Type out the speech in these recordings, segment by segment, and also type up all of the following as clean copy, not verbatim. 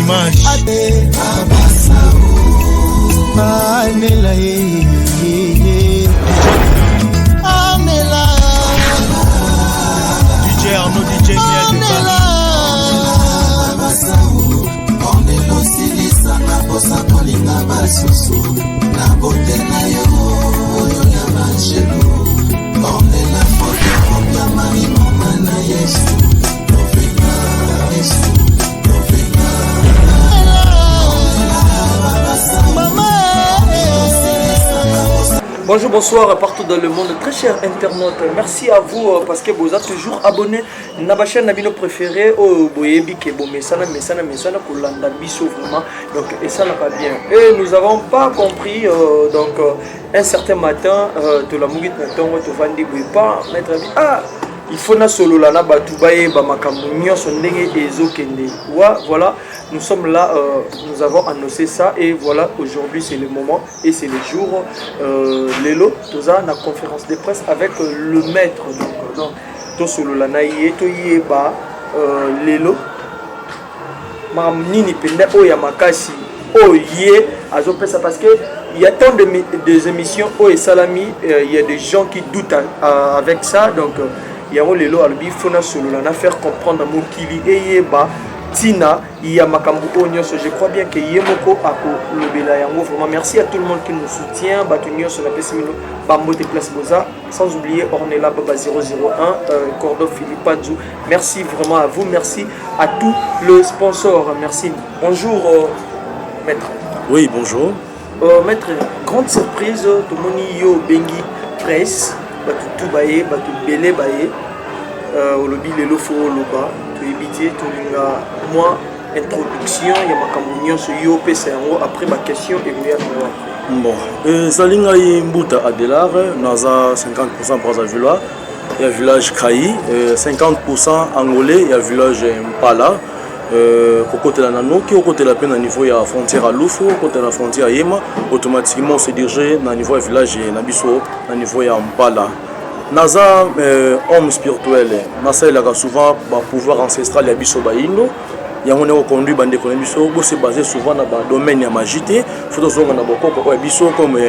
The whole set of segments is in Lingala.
l'image. DJ Arnaud, DJ Miel de Paris. Bonjour, bonsoir partout dans le monde, très chers internautes. Merci à vous parce que vous êtes toujours abonnés à ma chaîne Nabino préféré au Boyebi qui est bon Messana pour l'anda biso vraiment. Donc et ça n'a pas bien. Et nous n'avons pas compris donc un certain matin de la Mugit Natongo te vandi pas mettre ah il faut na solo la na batubaye ba makambo son ndenge ezokende. Voilà, nous sommes là, nous avons annoncé ça et voilà, aujourd'hui c'est le moment et c'est le jour. Lelo, toza na conférence de presse avec le maître donc to solo la na yé to yeba Lelo mam nini penda o ya makasi o yé azopesa parce que il y a tant de émissions o et salami, il y a des gens qui doutent avec ça donc il y a Lelo albi fona solo la na faire comprendre mokili eyeba Tina, il y a Makambu Onyoso. Je crois bien que Yemoko Ako Lobela Yango. Vraiment, merci à tout le monde qui nous soutient. Batunio sur la Pessimino, Bambote Place Boza. Sans oublier Ornella Baba 001, Cordo Philippe Adjou. Merci vraiment à vous. Merci à tous les sponsors. Merci. Bonjour, maître. Oui, bonjour. Maître, grande surprise. Tout le monde yo Bengi Presse. Batu Baye, Batu Bele Baye. Olobi Lelo Fo Loba. Éviter tout moi introduction il y a ma communion sur yo PCO après ma question et bon Salinga Mbuta Adelar naza 50% pour Villa il y a village Kayi 50% angolais il y a village Mpala côté la nano qui au côté la peine à niveau ya frontière à Loufou côté la frontière Yema automatiquement se diriger na niveau village Nabiso na niveau ya Mpala. Naza homme spirituel, Nasa il a souvent pouvoir ancestral ya biso baino. Yango ne conduit bande ko biso, c'est basé souvent na ba domaine ya magité. Faut zonga na bokoko ko biso comme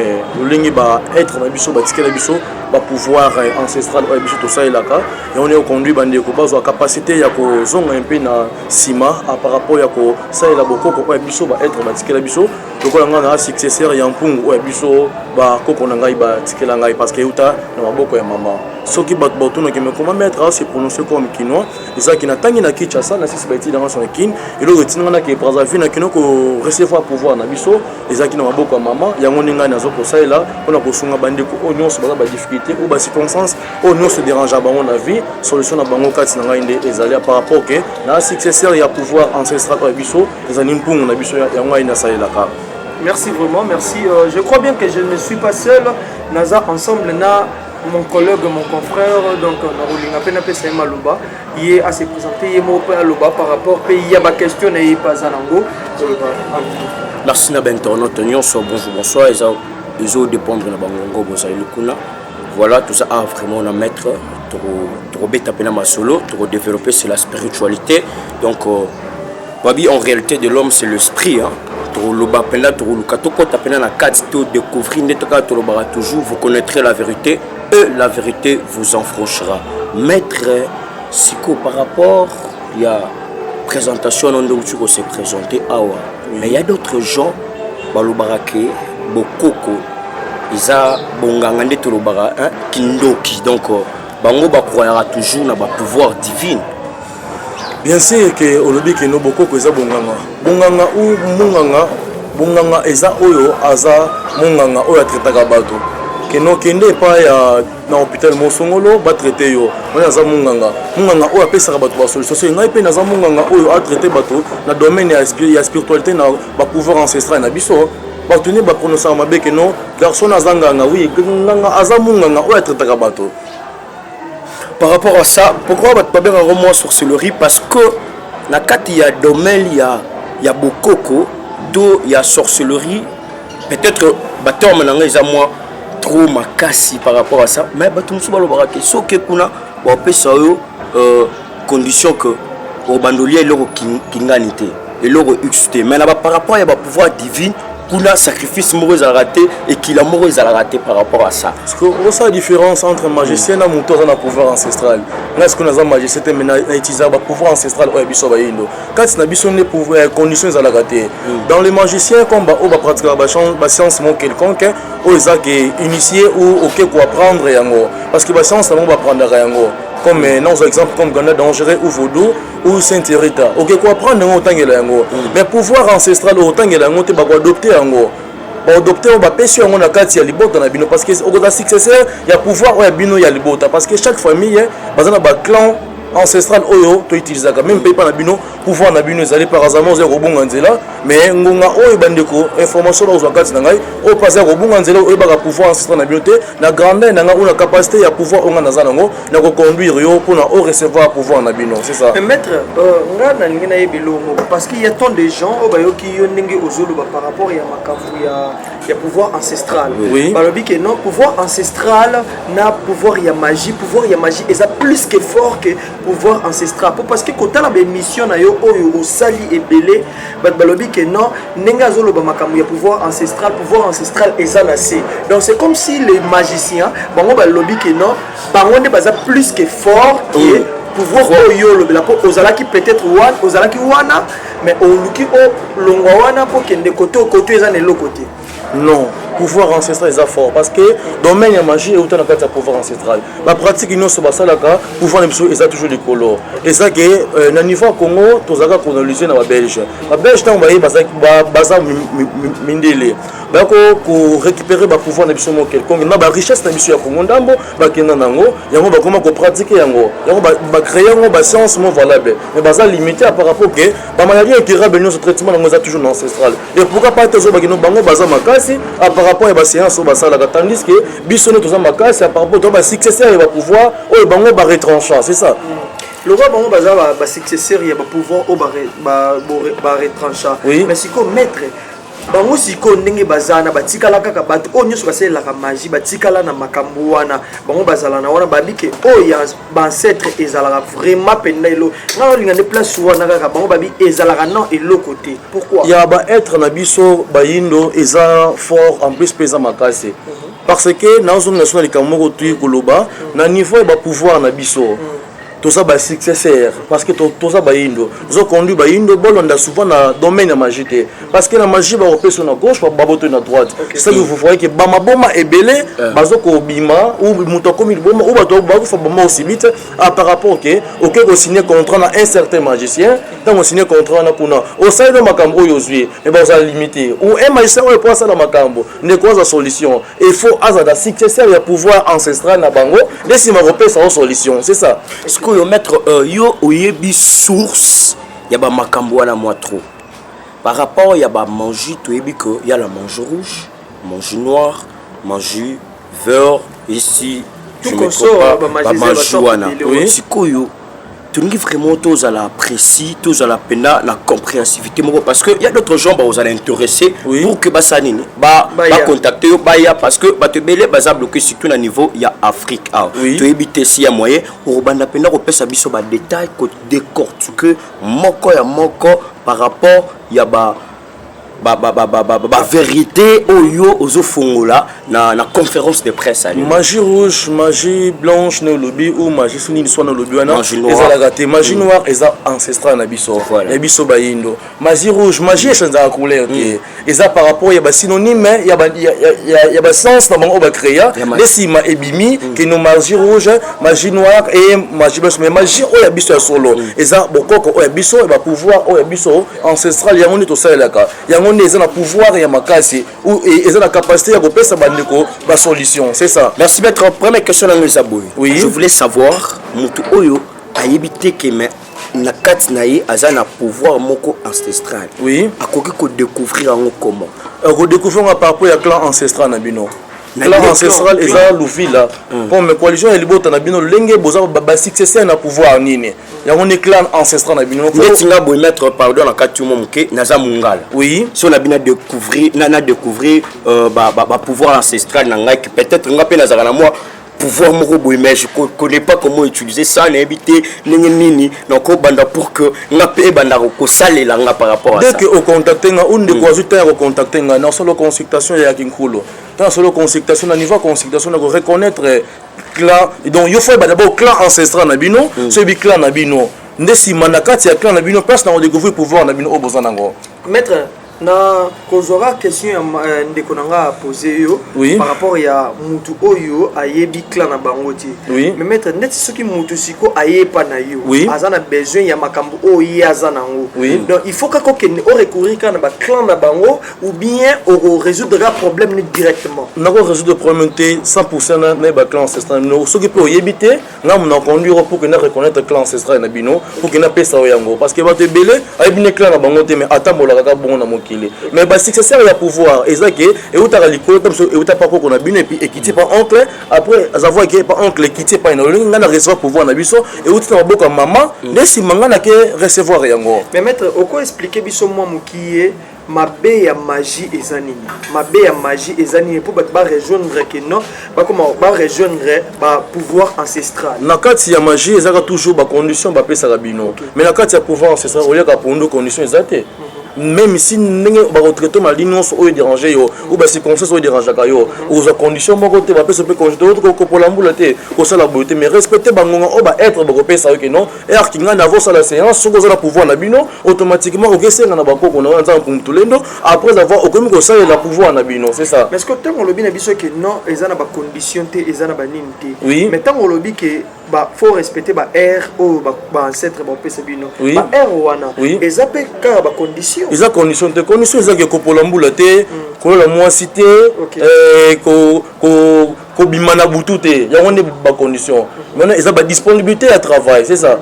lingi ba être na biso ba tikela biso ba pouvoir ancestral ko biso to ça ilaka. Yango ne conduit bande ko bazo capacité ya ko zonga un peu na sima par rapport ya ko ça ila bokoko ko biso ba être ba tikela biso. Lokola nga na successeur ya mpungu o biso ba koko na ngai ba tikela ngai parce que uta na maboko ya mama. Soki bat batuno ki me comment mettre à se prononcer comme kinois eza ki na tangi na Kinshasa na sisi baiti dans son kin et le retina na ki Brazzaville na kino ko recevoir pouvoir na biso eza ki na maboko ya mama yango ninga na zo ko saila ona ko sunga bande ko onyo so ba difficulté ou ba circonstance onyo se dérange ba on la vie solution na bango kati na ngai nde ezali par rapport que na successeur ya pouvoir ancestral ko biso ezali mpungu na biso ya ngai na saila ka. Merci vraiment, merci. Je crois bien que je ne suis pas seul. Naza ensemble na mon collègue, mon confrère, donc Naroulinga Penape Saïma Loba, il est à se présenter, il est mot à Loba par rapport à il y a ma question et pas Zanango. Merci na internaute nyonso bonjour bonsoir ils ont dépendre na bango boza ilukuna. Voilà tout ça a vraiment na mettre trop bête pena ma solo, trop développer c'est la spiritualité. Donc babi en réalité de l'homme c'est l'esprit hein. Loba pena to lukatoko tapena na quatre to découvrir netaka to loba toujours vous connaîtrez la vérité et la vérité vous enfranchira. Maître Siko par rapport il y a présentation on doit se présenter awa mais il y a d'autres gens balobarake bokoko isa bonganga nde to lobara hein kindoki donc bango ba croira toujours na ba pouvoir divin. Bien sûr que olobi ke no bokoko eza bonganga ou bonganga eza oyo aza monganga oyo atretaka bato ke no kende pa ya na hôpital Mosongolo ba traiter yo on aza monganga oyo apesaka bato ba solution so ngai pe naza monganga oyo a traiter bato na domaine ya spiritualité na ba pouvoir ancestral na biso ba tenir ba prononcer mabe ke no garçon azanganga oui nganga aza monganga oyo atretaka bato. Par rapport à ça, pourquoi on va pas remonter sur sorcellerie? Parce que dans il y a domaine, il y a beaucoup d'eau, il y a sorcellerie. Peut-être bateau maintenant ils ont moins trop makasi par rapport à ça. Mais bateau nous sommes là que ce que kuna on peut ça condition que au bandolier leur kinganité. et l'eau exuté. Mais là-bas, par rapport à pouvoir divin, pour un sacrifice mauvais à rater et qu'il a mauvais à rater par rapport à ça. Parce que c'est la différence entre magicien et un pouvoir ancestral. Là, ce qu'on a un magicien, c'est utiliser le pouvoir ancestral au Ebiso Bayindo. Quand il y a des conditions à la rater. Dans les magiciens, comme on va pratiquer la science quelconque, on est initié ou ok pour apprendre. Parce que la science, on va apprendre. Comme dans exemple comme Ghana dangereux ou Vaudou ou Saint-Hérita. Ok, quoi apprendre autant que l'ango. Mais pouvoir ancestral autant que l'ango, tu vas adopter ango. Adopter on va pêcher on a quatre libota na bino parce que au côté successeur il y a pouvoir ouais bino il y a libota parce que chaque famille bazana ba clan ancestral oyo to utiliser même pas na bino pouvoir na bino ezali par hasard ze robonga nzela mais ngonga oyo bandeko information ozo kati na ngai o passer robonga nzela oyo ba pouvoir ancestral na bino te na grandeur na nga capacité ya pouvoir onga na zanango na ko conduire yo pour na o recevoir pouvoir na bino c'est ça. Mais maître nga na ngina yebilongo parce qu'il y a tant de gens au bayo ki yo ndenge ozolo par rapport ya makafu ya pouvoir ancestral. Oui. Balobi que non pouvoir ancestral na pouvoir ya magie est plus que fort que pouvoir ancestral parce que quand la mission na yo oyo osali ebele balobi que non nenga zolo ba makambu ya pouvoir ancestral eza na se. Donc c'est comme si les magiciens bango balobi que non bango ne baza plus que fort que pouvoir oyo le la po ozalaki peut-être ozalaki wana mais oluki o longwa wana po kende côté eza ne côté. Non, pouvoir ancestral est fort parce que domaine de magie est autant de pouvoir ancestral. La pratique union sur basalaka, pouvoir est toujours des colors. Et ça que na niveau Congo, tous les colonisés na Belge. La Belge tant baye baza mindele. Ba ko récupérer ba pouvoir na biso mo quelconque, na ba richesse na biso ya Congo ndambo, ba kenda nango, yango ba comment ko pratiquer yango. Yango ba créer yango ba science mo valable. Mais baza limité par rapport que ba maladie incurable nous ce traitement nango za toujours ancestral. Et pourquoi pas te zo ba kino bango baza makasi par rapport à la science tandis que bisonné tout ça makasi par rapport à successeur et va pouvoir au bango ba retranchant c'est ça. Le roi bango baza ba successeur et va pouvoir au ba retranchant. Mais si ko maître bango siko ndenge bazana batikala kaka bato o nyoso basela la magie batikala na makambo wana bango bazala na wana babike o ya ancêtre ezala vraiment pendelo na linga ne place wana kaka bango babi ezala non et l'autre côté pourquoi ya ba être na biso bayindo eza fort en plus pesa makase parce que na zone nationale kamoko tu koloba na niveau ba pouvoir na biso tout ça ba successeur parce que tout ça bayindo zo conduit bayindo bolonda souvent na domaine de magie parce que la magie va repérer sur la gauche va baboter na droite ça vous voyez que bama boma ebele bazo ko bima ou muto comme il boma ou bato ba fa boma aussi vite par rapport que OK ko signer contrat na un certain magicien tant on signer contrat na kuna au sein de makambo yozui mais ba ça limité ou un magicien ou pour ça la makambo ne cause solution il faut azada successeur ya pouvoir ancestral na bango laissez-moi repérer sa solution c'est ça. Yo mettre yo oyebi source ya ba makambo wana moi trop par rapport ya ba manger to yebi que y a la manger rouge manger noir manger vert ici tout comme ça ba manger wana sikoyo tolingi vraiment tous à la précis tous à la pena la compréhensivité parce que y a d'autres gens vous allez intéresser pour que basanini ba contacter yo ba ya parce que ba te belé ba za bloqué surtout na niveau ya Afrique to éviter si ya moyen pour banda pena ko pesa biso ba détail ko décortiquer moko ya moko par rapport ya ba vérité oyo ozo fongola na conférence de presse ali magie rouge magie blanche na lobby ou magie sunini soit na lobby wana ezala gâté magie noire eza ancestral na biso na biso bayindo magie rouge magie chanza couleur qui eza par rapport ya ba synonyme ya ba sens na bango ba créer lesima ebimi que no magie rouge magie noire et magie blanche mais magie oya biso ya solo eza bokoko oya biso e ba pouvoir oya biso ancestral yango ni to salaka yango on est pouvoir et makasi ou ils ont la capacité à repérer sa bandeko la solution c'est ça. Merci maître. Première question dans les abonnés. Oui. Je voulais savoir mutu oyo a évité que mais na kat naïe azana pouvoir moko ancestral. Oui. A quoi que découvrir en comment. Redécouvrir par rapport à clan ancestral na bino. Clan ancestral eza luvila comme coalition ya libota na bino lenge boza ba successeur na pouvoir nini ya on est clan ancestral na bino netinga boy mettre pardon na kati momuke naza mungala oui si on a bien découvrir na découvrir ba pouvoir ancestral na ngai peut-être nga pe nazaka na moi pouvoir moko boy, mais je connais pas comment utiliser ça na éviter nini donc banda pour que ngape banda ko salela nga par rapport à ça. Dès que au contacter nga on de quoi ajouter au contacter nga na solo consultation ya kinkulo. Dans solo consultation na niveau consultation na reconnaître clan donc il faut d'abord clan ancestral na bino, ce bi clan na bino. Ndesi manakati ya clan na bino place na découvrir pouvoir na bino oboza nango. Maître na kozora question ya ndeko nanga poser yo par rapport ya mutu oyo ayebi clan na bango ti mais maître net soki mutu siko ayepa na yo azana besoin ya makambo oyo azana ngo donc il faut kako ken o recourir kana ba clan na bango ou bien o résoudre problème ni directement na ko résoudre problème té 100% na ba clan ancestral no soki po yebité nga mona conduire pour que na reconnaître clan ancestral na bino pour que na pesa yango parce que ba te belé ayebine clan na bango té mais atambola kaka bon na mais bah successeur il a pouvoir et ça que et où t'as l'école comme ça et où t'as pas qu'on a bien et puis quitter par oncle après avoir que par oncle quitter pas une on a recevoir pouvoir na biso et où tu as beaucoup maman laisse mangana que recevoir yango mais maître oko expliquer biso moi mukié mabe ya magie ezanini mabe ya magie ezanini pour ba rejoindre que non ba comment ba rejoindre ba pouvoir ancestral na kati ya magie ezaka toujours ba condition ba pesa rabino mais na kati ya pouvoir ancestral au lieu ka pour nous conditions ezate même si ndenge ba retraiter ma ligne o déranger yo ou ba circonstances o déranger ka yo aux conditions moko te ba pesa pe conjeter autre ko pour l'ambula te ko ça la beauté mais respecter bangonga o ba être ba ko pesa yo que non et arkinga na vo ça la séance so ko za pouvoir na bino automatiquement o kesenga na ba ko ko na nza pour tulendo après avoir au comme ko ça la pouvoir na bino c'est ça mais est-ce que tant on lobi na biso que non ezana ba condition te ezana ba nini te mais tant on lobi que bah faut respecter bah air ou bah ancêtre bah pesa bino bah air wana ezape ka ba condition ils ont condition de condition ils ont que kopolambula te ko la moi cité ko bimana butu te ya on est ba condition maintenant ils ont ba disponibilité à travail c'est ça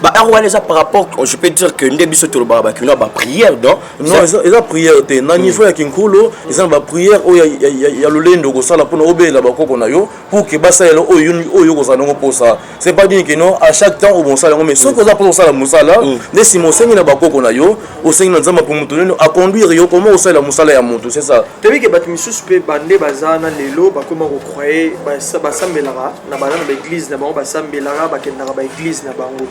bah arwana ça par rapport je peux dire que ndebiso to ba ba kino ba prière donc non ils ont prière te na niveau ya kinkulo ils ont ba prière o ya lolendo ko sala pona obela ba koko na yo pour que ba sala oyo ko sala ngo posa c'est pas dire que non à chaque temps au bon sala mais ce que ça pour sala musala de si mo sengi na ba koko na yo o sengi na nzamba pour mutuleno a conduire yo comment o sala musala ya mutu c'est ça tebi ke bat misus pe bande bazana lelo ba comment ko croire ba sambelara na ba église na ba sambelara ba kendara ba église na bango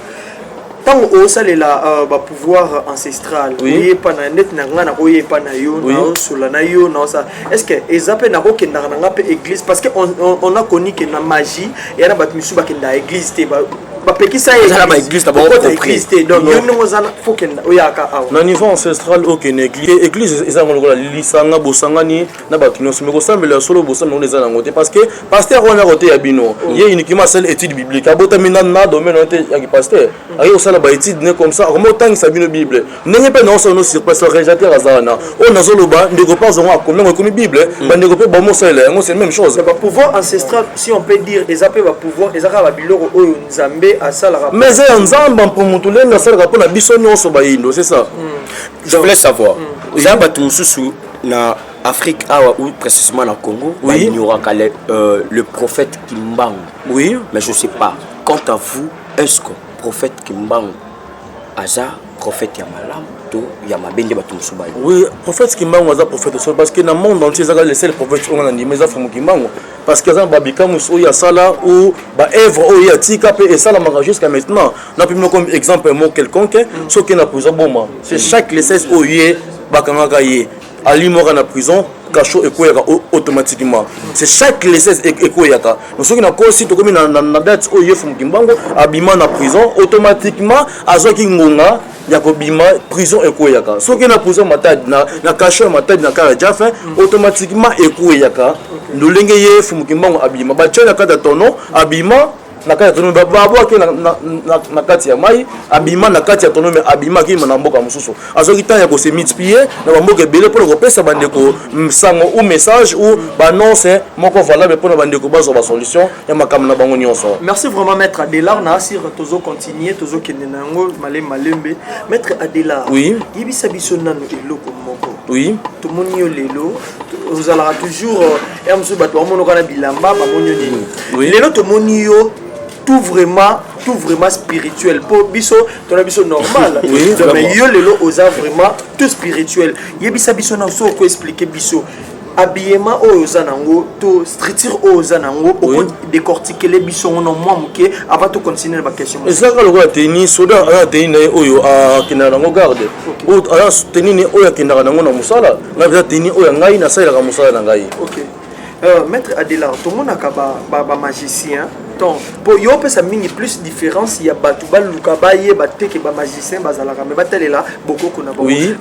tant au salela ba pouvoir ancestral oui pas na net na ngana ko yepa na yo na sula na yo na ça est-ce que ezape na ko kendara na ngape église parce que on a connu que na magie et na bat misu ba kenda église te ba pekisa ezala ba église ta ba église te donc yo no zana faut kenda oyaka awa na niveau ancestral aucune église ezanga lokola lisanga bosangani na ba kinyoso me ko sambela solo bosamba on ezana ngote parce que pasteur on a roté ya bino ye uniquement seule étude biblique abota mina na domaine on te ya pasteur ayo sala ba étude ne comme ça comment tant sa bino bible ndenge pe non sono sur place réalisateur azana on azoloba ndeko pas on a comme bible ba ndeko pe ba mo sala c'est la même chose ba pouvoir ancestral si on peut dire ezape ba pouvoir ezaka ba biloko oyo nzambe mais c'est un zamba pour mutuler na sala pour na biso nyonso ba indo c'est ça je voulais savoir za batu mususu na Afrique ou précisément na Congo il y aura le prophète Kimbangu mais je sais pas quant à vous est-ce que prophète Kimbangu aza prophète ya malamu to ya mabende batu musuba oui prophète Kimbangu aza prophète parce que dans le monde entier ça les seuls prophètes on a dit mais ça faut Kimbangu parce que ça babika muso ya sala ou ba œuvre o ya tika pe et ça la manga jusqu'à maintenant n'a plus comme exemple un mot quelconque ce qui n'a pas bon c'est chaque les 16 oye bakanga ye ali mora na prison kacho ekoyaka automatiquement c'est chaque les 16 ekoyaka donc ce qui na kosi to comme na date oye fu Kimbangu abima na prison automatiquement azoki ngonga ya kobima prison ekoyaka ce qui na prison matadi na kacho matadi na kara jafa automatiquement ekoyaka ndolenge ye fu Kimbangu abima ba tchona kata tono abima na kati ya tono babo ke na kati ya mai abima na kati ya tono mais abima ki na mboka mususu azoki tanya ko se multiplier na mboka belé pour ko pesa bandeko msango ou message ou annonce moko valable pour bandeko bazo ba solution ya makam na bango nyonso. Merci vraiment maître Adela na asir tozo continuer tozo kenenango malembe maître Adela yibisa biso nanu eloko moko to moni yo lelo vous allez toujours emso bato mono kana bilamba ba monyo ni lelo to moni yo tout vraiment spirituel pour biso ton biso normal mais yo lelo oza vraiment tout spirituel yebisa biso na so ko expliquer biso habillement oyo zanango to structure oyo zanango oko décortiquer les bisons non moi muke avant de continuer la question. Et ça quand le tennis soda a tennis oyo a kinara ngo garde ou ala tennis oyo kinara ngo na musala na tennis oyo ngai na sala ka musala na ngai. OK. Maître Adélard, tout le monde a magicien. Donc, pour yo peut ça mini plus différence il y a batu ba lukabaye baté que ba magicien bazalaka mais batele là beaucoup qu'on a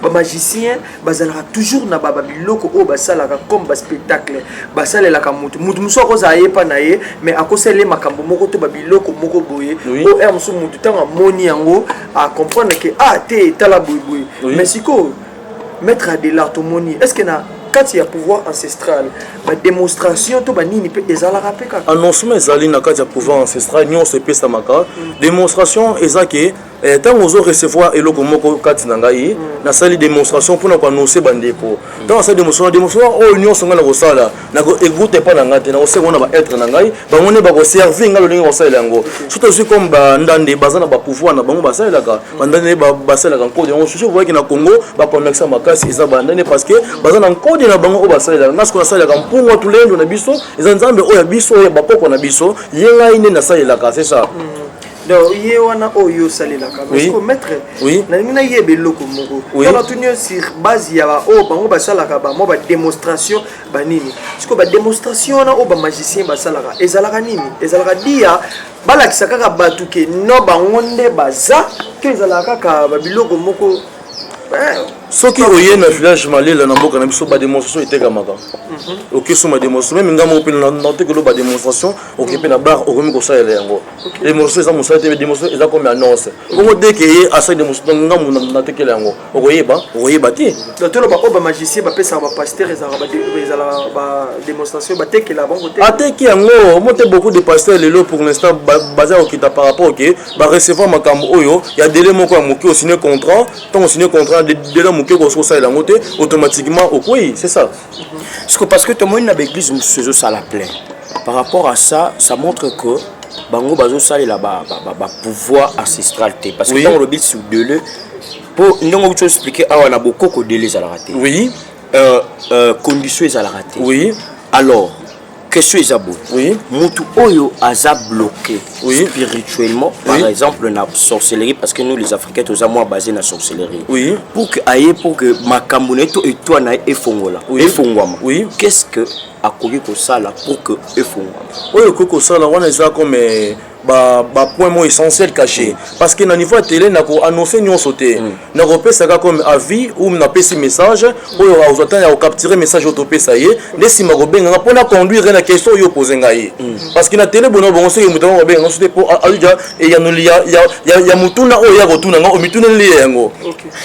ba magicien bazalaka toujours na ba biloko o basalaka comme ba spectacle basalela ka mutu muso ko zaye pa na ye mais akosele makambo moko to ba biloko moko boye o er muso mutu tanga moni yango à comprendre que te tala boy mais siko Maître Adélard to moni est-ce que na quand il y a pouvoir ancestral, la démonstration, tout banini peut ezalaka peka. Annoncement ezali na quand il y a pouvoir ancestral, nous se pèse tamaka. Démonstration ezaki tant aux recevoir eloko moko kati na ngai na sali démonstration pour na annoncer bandeko. Dans cette démonstration oh union songa na kosala na ko écoute pas na ngate na oseko na ba être na ngai ba mone ba ko servir ngalo lingo kosala yango. Surtout aussi comme ba ndande bazana ba pouvoir na bango basala ka. Bandane ba basala ka code on se voit que na Congo ba commerce makasi eza bandane parce que bazana code na bango o basala na ce qu'on sala ka mpungo tulendo na biso eza nzambe o ya biso ya bapoko na biso yenga ine na sala ka c'est ça. Donc il y a un oyo salelaka parce que maître na ngina yebe loko moko on a tenu sur base ya ba o bango basalaka ba mo ba démonstration ba nini parce que ba démonstration na o ba magicien basalaka ezalaka nini ezalaka dia balakisa kaka batu ke no bango nde baza ke ezalaka ka ba biloko moko soki oye na village malela na mboka na biso ba démonstration etekamaka oki soma démonstration même ngamo pe na note que lo ba démonstration oki pe na bar okomi ko salela yango démonstration za musala te démonstration eza comme annonce bongo dès que asa démonstration ngamo na tekela yango okoyeba ti to lo ba ko ba magicien ba pesa ba pasteur ezala ba démonstration ba tekela bongo te ateki yango mote beaucoup de pasteurs lelo pour l'instant bazar okita par rapport que ba recevoir makambo oyo ya délai moko ya moki o signer contrat tant on signer contrat de automatiquement oui c'est ça parce que tout le monde dans l'église monsieur ça la plaît par rapport à ça ça montre que bango bazo sala la pouvoir ancestral parce que dans le but sur de le pour nous expliquer on a beaucoup de les à la rater conditions à la rater alors question ezabo mutu oyo aza bloqué spirituellement par exemple na sorcellerie parce que nous les africains tous à moi basé na sorcellerie pour que makambo neto et toi na efongola efongwama qu'est-ce que akoki ko sala pour que efongwama oyo koko sala wana eza comme point mo essentiel caché parce que na niveau télé na ko annoncer nyon sauter na repesa comme avis ou na pesi message oyo ozotana ya capturer message autopesa ye ndesi makobenga pona conduire na question yo poser ngai parce que na télé bono bongo se mutana mabenga sauter pour aluja et ya mutuna oyo ya kotuna ngo mituna li yango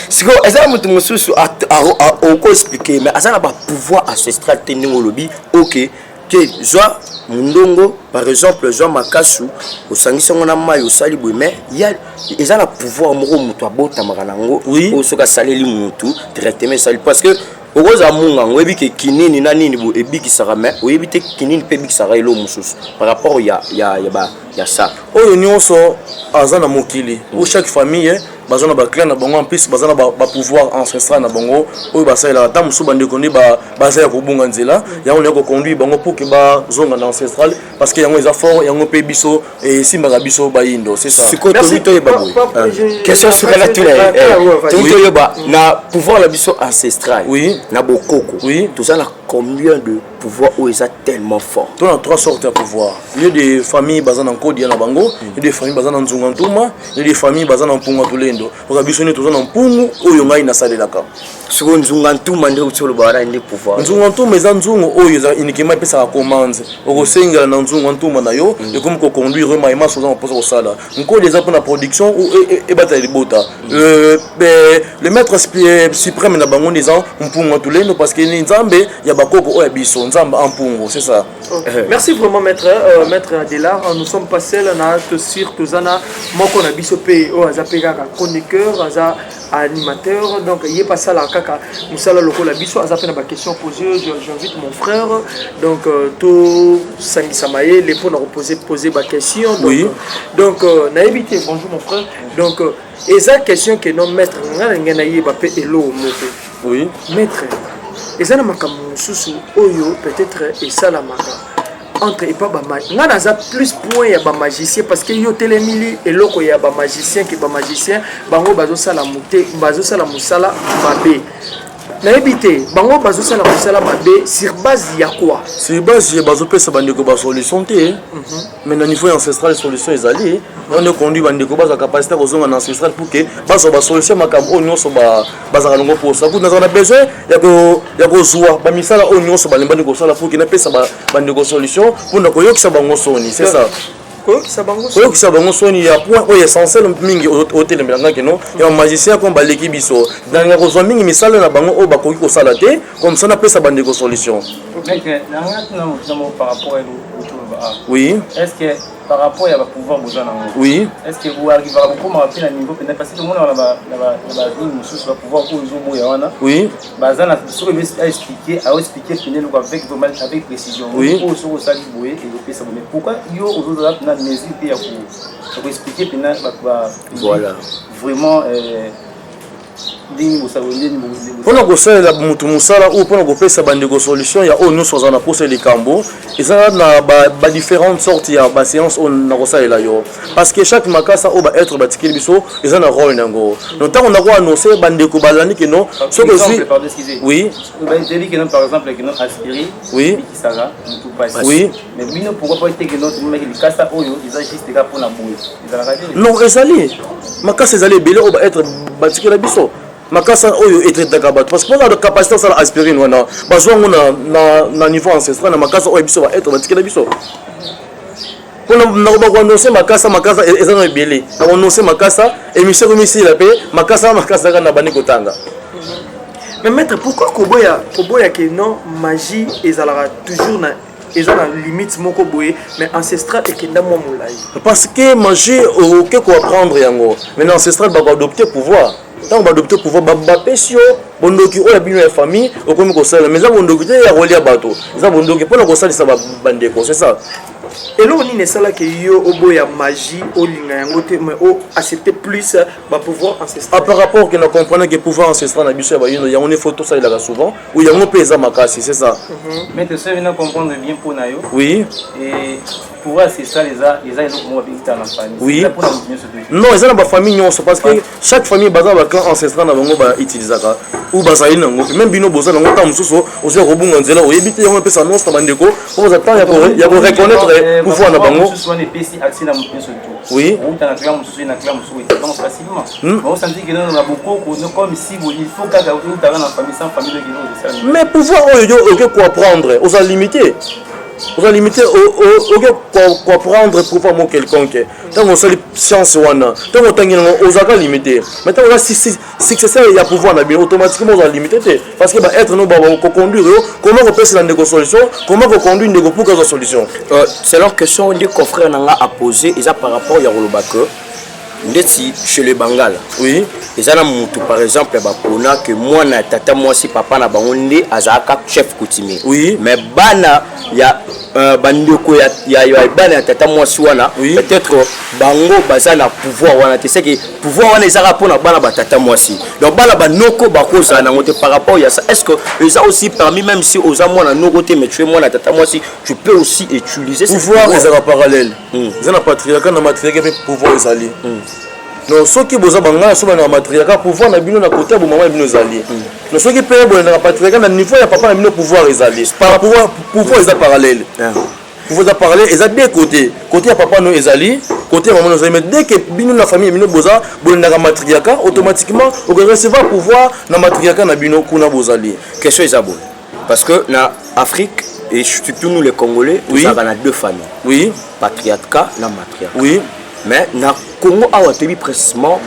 siko eza mutu mususu oko expliquer mais asa na ba pouvoir ancestral teningo lobi OK que soit mundongo par exemple soit makasu osangisa ngona mai osali boy mais il a le pouvoir moko mutu abota makanango o soka saleli mutu traitement sali parce que okoza munga ngoyebi ke kinini na nini bo ebikisaka mais oyebi te kinini pe bikisaka elo mususu par rapport ya ça oyo nyonso azana mokili pour chaque famille bazana ba clan na bango en plus bazana ba pouvoir ancestral na bango oyo basala ta musu bande kondi bazaya ko bunga nzela ya on ko conduire bango pour que ba zonga na ancestral parce que yango eza fort yango pe biso et simba ga biso ba indo c'est ça merci to yeba question sur la to yeba na pouvoir la biso ancestral na bokoko tout ça na combien de pouvoir où est tellement fort on a trois sortes de pouvoir il y a des familles bazana en code na bango il y a des familles bazana nzunga ntuma il y a des familles bazana mpunga tulendo pour biso ni tozana mpungu oyo ngai na salelaka siko nzunga ntuma nde utolo bara ndi pouvoir nzunga ntuma eza nzungu oyo eza uniquement pesa commande okosengela na nzunga ntuma na yo et comme ko conduire maima soza on pose au sala nkode eza pour la production ou e bata libota le maître suprême na bango ndeza mpunga tulendo parce que ni nzambe ya bakoko oyo biso nzamba ampungu c'est ça merci vraiment maître Adélard nous sommes passés là na sur tozana moko na biso pe o azapeka chroniqueur aza animateur donc il est passé là kaka musala lokola biso aza pe na ba question posée j'invite mon frère donc to sangisa maye les pour poser ba question donc na éviter bonjour mon frère donc eza question que non maître ngana yeba pe elo moko maître et ça na makambo mususu oyo peut-être et ça la maka entre et pas ba magicien nga naza plus point ya ba magicien parce que yo telemili eloko ya ba magicien que ba magicien bango bazo sala muté bazo sala musala mabe na ebité bango bazo sala musala mabe sur base ya quoi sur base ya bazo pesa bandeko ba solution te mais na niveau ancestral solution ezali on est conduit bandeko ba capacité kozonga na ancestral pour que bazo ba solution makambo onyoso ba bazaka longo pour ça kuna na besoin ya ko zuwa ba misala onyoso ba lemba ndeko sala pour que na pesa ba bandeko solution pour na koyokisa bango soni c'est ça koyokisa bango soni ya point oyo essentiel mingi otelembelanga keno ya magicien comme baleki biso danga kozwa mingi misala na bango oyo bakoki kosala te comme ça na pesa bandeko solution. Par rapport à oui. Est-ce que par rapport à pouvoir besoin oui. Est-ce que vous arrivez à beaucoup m'appeler à niveau peut-être parce que tout le monde va pouvoir oui. Bazana à expliquer avec précision. Oui. Pourquoi yo aujourd'hui na mesure pour expliquer voilà vraiment pona kosalela mutu musala ou pona kopesa bandeko solution ya oyo nyonso aza na posa likambo eza na ba différentes sortes ya baséance oyo na kosalela yo parce que chaque makasa oyo baêtre batikeli biso eza na rôle nango donc ntango na koannonce bandeko balandi keno soki ozwi oui par exemple que non aspiré oui oui mais bino pourquoi pas te que non makasa oyo eza juste ka pona boye non ezali makasa ezali ebele oyo baêtre batikela biso makasa oyo etraitaka bato parce que mpona na capacité osala aspirine wana bazwango na niveau ancestral na makasa oyo biso baêtre batikela biso mpona bakoannonce makasa eza na ebele bakoannonce makasa émission komisila mpe makasa kaka na bandi kotanga. Mais maître, pourquoi koboya que non magie ezalaka toujours na eza na limite moko boye mais ancestral ekenda mwa molai parce que magie oke ko apprendre yango mais ancestral ba adopter pouvoir tant ba adopter pouvoir ba pesio bondoki oya bino ya famille okomi ko sala mais za bondoki te ya rolia bato za bondoki pona ko salisa ba bandeko c'est ça. Et là, on est là que yo oboya magie, au lingangote, mais au accepter plus ba pouvoir ancestral. Par rapport que nous comprenons que pouvoir ancestral na biso il y a une photo ça il a souvent où il y a un pesa makasi c'est ça. Mais tu sais venir comprendre bien pour nayo. Oui. Et pouvoir ancestral les a nous habiter en famille. Oui. Non, ils ont ba famille nyonso parce que chaque famille baza ba clan ancestral na bango ba utilisaka ou bazali nango même bino boza nango ta mususu oze robunga nzela oyebite yango pesa non sa bandeko on va attendre ya ko reconnaître pouvoir na bango. Oui. Mais pouvoir oyo ko apprendre aux limiter. Vous allez limiter au apprendre pouvoir mon quelconque. Tant on sait science wana, tant on tangi aux aga limiter. Maintenant on a si c'est ça il y a pouvoir na bien automatiquement on va limiter parce que être nous ko conduire comment on peut se la négociation, comment on conduire une négo pour que solution. C'est leur question des confrères nanga à poser et ça par rapport ya rolobaka. Ndeti chez le Bangala. Oui. Ezana mutu par exemple bapona que moi na tata moi si papa na bango nde azaka chef coutumier. Oui. Mais bana ya bandeko ya bana tata moi si wana oui. Peut-être bango bazana pouvoir wana te c'est que pouvoir wana ezaka pona bana ba tata moi si. Donc bana banoko bakoza na ngote par rapport ya ça. Est-ce que eza aussi parmi même si oza moi na noko te mais tu es moi na tata moi si tu peux aussi utiliser ce pouvoir ezaka parallèle. Ezana patriarcat na matriarcat pouvoir ezali. Non, ceux qui bosa banga so na matriarcat pouvoir na bino na côté bo maman bino zali. Non, ceux qui paye bo na patriarcat na niveau ya papa na bino pouvoir ezali. Par pouvoir est parallèle. Pouvoir est parallèle, ils ont deux côtés. Côté ya papa no ezali, côté maman no ezali. Mais dès que bino na famille bino bosa bo na matriarcat automatiquement on va recevoir pouvoir na matriarcat na bino kuna bozali. Question ezabo. Parce que na Afrique et surtout nous les Congolais, oui. On a deux familles. Oui. Patriarcat, la matriarcat. Oui. Mais na Congo a été précisément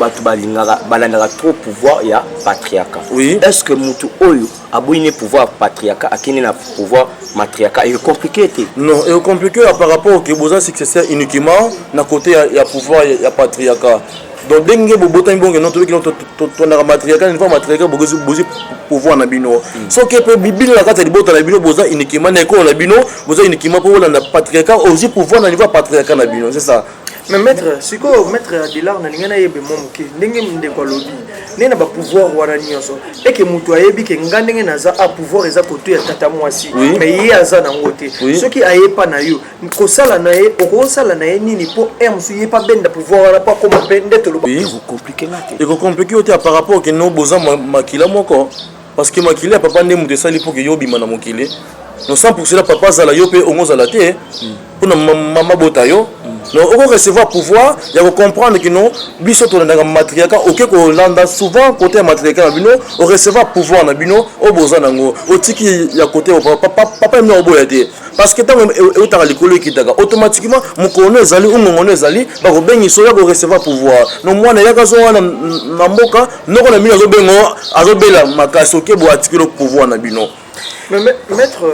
balandara trop pouvoir ya patriarcat. Oui. Est-ce que mutu oyo aboyine pouvoir patriarcat akini na pouvoir matriarcat est compliqué? Non, est compliqué par rapport au Kiboza successeur uniquement na côté ya pouvoir ya patriarcat. Donc dengue bobota mbonge non to na matriarcat une fois matriarcat bozi pouvoir na bino. So que peut bibili la carte libota na bino boza uniquement na ko na bino boza uniquement pour la patriarcat aussi pouvoir na niveau patriarcat na bino, c'est ça. Mais maître, si ko maître Adilar na lingana yebe momuke ndenge mnde kwa lobby ne na ba pouvoir wana nyonso et que mutu ayebi ke ngandenge naza a pouvoir eza côté ya tata mwasi mais ye aza na ngote soki ayepa na yo kosala na ye okosala na ye nini po musu ye pa benda pouvoir wana pa koma bende to lo ba compliqué là et compliqué au par rapport que no boza makila moko parce que makila papa nde mutu sali pour que yo bima na mokile no 100% papa zala yo pe ongo zala te pour na mama bota yo non on recevoir pouvoir il y a comprendre que non biso to na matriarcat OK ko landa souvent côté matriarcat bino on recevoir pouvoir na bino o boza nango o tiki ya côté papa no boya te parce que tant o ta likolo kitaka automatiquement mon kono ezali ou mon ezali ba ko bengi so ya ko recevoir pouvoir no mwana ya ka so wana na mboka noko na bino zo bengo azobela makasi OK bo atikelo pouvoir na bino. Mais maître,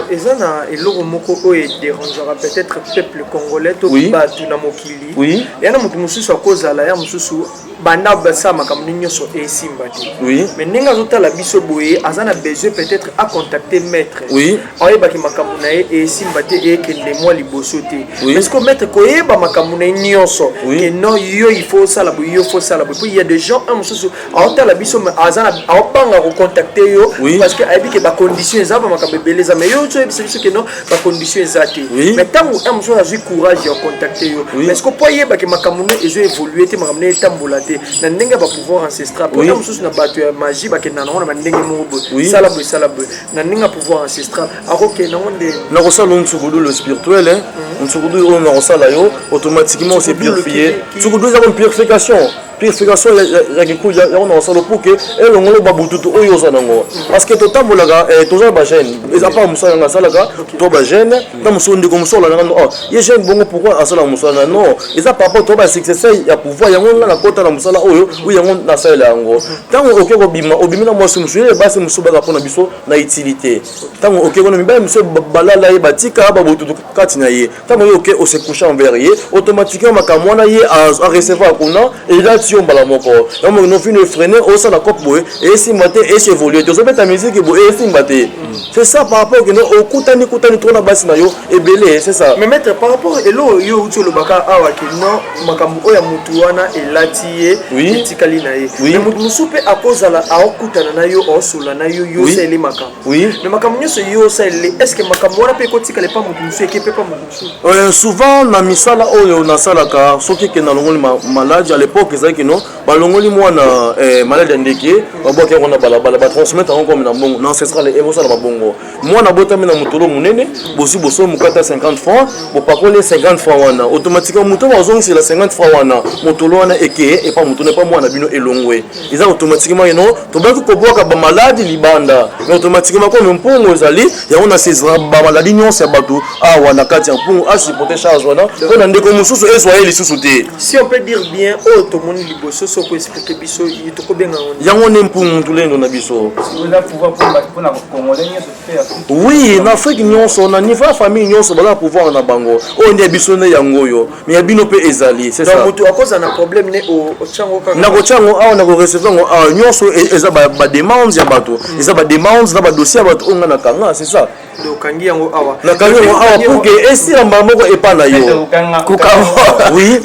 Ezana et Loromoko dérangera peut-être le peuple congolais tout bas tout na mokili. Oui. Et na mutu mususu akoza la ya mususu banda basa makamninyo so esimbati. Oui. Mais ninga zota la biso boye azana besoin peut-être à contacter maître. Oui. Oye baki makamuna e esimbati e kende moi liboso te. Oui. Est-ce que maître koyeba makamuna nyonso que non yo il faut ça la boye il faut ça la boye. Puis il y a des gens un mususu ota la biso azana aopanga ko contacter yo parce que ayebi ke ba condition ezaba makabebeleza mais yo tu sais que non ba condition ezate mais tant que am so azu courage ya contacter yo mais est-ce que poye ba ke makamuna ezo évoluer te makamuna etambola te na ndenge ba pouvoir ancestral pour am so na batu ya magie ba ke na na ba ndenge mo sala bo na ndenge pouvoir ancestral aroke na onde na kosala ntsukudu le spirituel hein ntsukudu on na kosala yo automatiquement c'est purifié ntsukudu za purification purification ya kikuya ya on sala pour que elongolo babututu oyo zanango parce que totambolaka toza ba jeune eza pas musala nga salaka to ba jeune na musondi ko musala nga oh ye jeune bongo pourquoi asala musala non eza papa to ba succès ya pouvoir yango na kota na musala oyo yango na sala yango tango OK ko bima obimina mo musuye ba se musuba ka pona biso na utilité tango OK ko na mibale musuye balala ye batika babututu kati na ye tango OK o se coucher envers ye automatiquement makamwana ye a recevoir kuna et là si on bala moko donc on finit freiner au ça la cop boy et si maté et s'évoluer tu sais ta musique boy et si maté c'est ça par rapport que no okutani trop na basi na yo et belé c'est ça mais maître par rapport elo yo uti lo baka awa ke no makambo oya mutu wana elatiye etikali na ye mais mutu musupe akozala aokutana na yo osula na yo yo sele makambo mais makambo nyoso yo sele est-ce que makambo wana pe kotikale pa mutu musu ekepe pa mutu souvent na misala oyo na salaka soki ke na longoli malade à l'époque ezaki no balongoli mwana malade ndeke baboka ngona balabala ba transmettre encore na bongo na ancestral et bosa na bongo mwana botami na mutolo munene bosi boso mukata 50 francs bopakole 50 francs wana automatiquement muto bazongisi la 50 francs wana mutolo wana eke et pas muto ne pas mwana bino elongwe eza automatiquement no to baki ko boka ba malade libanda mais automatiquement comme mpongo ezali ya on a ces ba maladi nyonso ya bato awa na kati ya mpongo a supporter charge wana ko na ndeko mususu ezwaye lisusu te si on peut dire bien oh to moni liboso so ko expliquer biso to ko benga yango ne mpongo tulendo na biso on a pouvoir pour na congolais nyonso faire oui na Afrique nyonso na niveau ya famille nyonso bala pouvoir na bango o ndi biso ne yango yo mais bino pe ezali c'est ça donc mutu akoza na problème ne o chango ka na ko chango awa na ko recevoir ngo nyonso eza ba demandes ya bato eza ba demandes na ba dossier ya bato onga na kanga c'est ça donc kangi yango awa na kangi yango awa pour que esi la moko epa na yo kukanga oui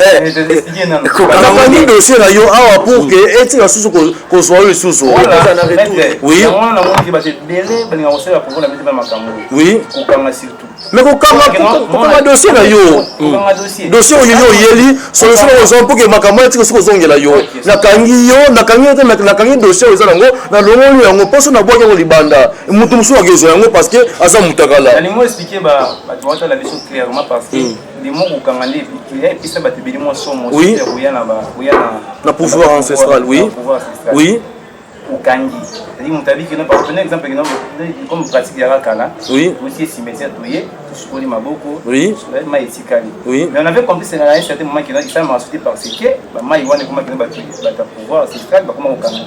kukanga dossier na yo awa pour que eti la susu ko so le susu oui oui mais kukanga dossier na yo dossier oyo yeli solution aux pour que makambo eti ko zongela yo na kangi dossier oza nango na longoli yango poso na bwaka ko libanda mutu musu agezo yango parce que asa mutakala ali mo expliquer ba tu la vision clairement parce que les mots au Kangandé et puis ça va te bénir moi somme na pouvoir ancestral oui au Kangi c'est-à-dire mon avis que non par exemple comme pratique ya kala oui aussi cimetière toyé sur les maboko oui ma etikali oui mais on avait compris c'est à un certain moment qu'il ça m'a sauté parce que ba mai wana comment que ba pouvoir ancestral ba comment au Kanga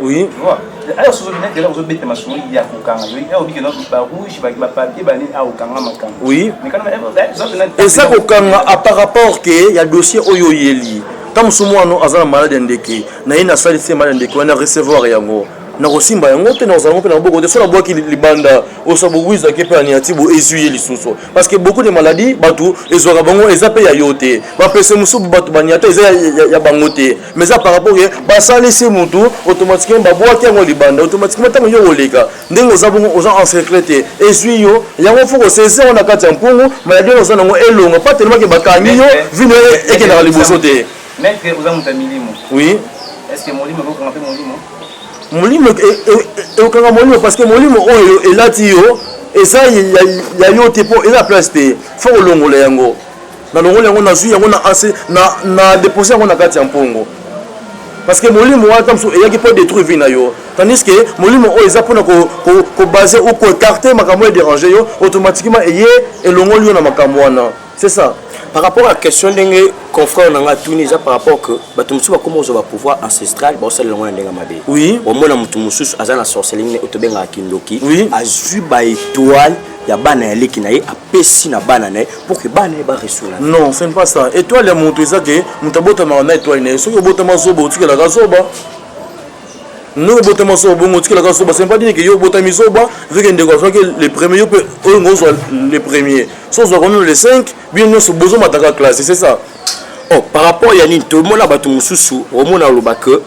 oui tu vois alors ce bien que là vous bête ma souris il y a au Kanga oui et au que non ba rouge ba papier ba ni au Kanga makanga oui mais quand même et ça au Kanga à par rapport que il y a dossier oyo yeli tant soumouano azala malade ndeke na ina salisi malade ndeke wana recevoir yango na kosimba yango te na ozalanga mpe na boko te so nabwaki libanda osabowizaki mpe aniati bo ezuye lisusu parce que beaucoup de maladies bato ezwaka bango eza mpe ya yo te bapese mosusu bato baniata eza ya bango te mais eza par rapport ke basalisi motu automatiquement babwaki yango libanda automatiquement ntango yo koleka ndenge oza bongo oza encercle te ezwi yo yango fo kosaisir ngo na kati ya mpungu maladie oyo oza nango elongo pa tellement ke bakangi yo vino ekendaka liboso te. Maître oza moto ya milimo. Oui. Est-ce que molimo ekokanga mpe molimo? Molimo ekokanga molimo parce que molimo oyo elati yo eza ya yo te mpo eza place te fo kolongola yango na longola yango nazwi yango na dépose yango na kati ya mpungu parce que molimo ata mosusu eyaki mpo détruire vie na yo tandis que molimo oyo eza mpona kobase ou koécarte makambo edérange yo automatiquement eye elongoli yo na makambo wana c'est ça. Par rapport à la question de confrère on a tourné par rapport que bato musu ba comment ba pouvoir ancestral ba osala longo ndenga mabe. Oui. Au moins na mutu mususu azana sorcellerie otobenga kindoki. Oui. Azui ba étoile ya bana ya leki na ye apesi na bana na pour que bana ba resula. Non, ce n'est pas ça. Étoile ya mutu ezake mutu botama na étoile na so botama zoba utikela ka zoba. Non botama so bongo utikela ka zoba, c'est pas dire que yo botami zoba vu que ndeko fa que les premiers yo peut ngozo les premiers. So zo comme les 5 bien nous so bozo mataka classe, c'est ça. Oh, par rapport ya ni to mona bato mususu o mona loba que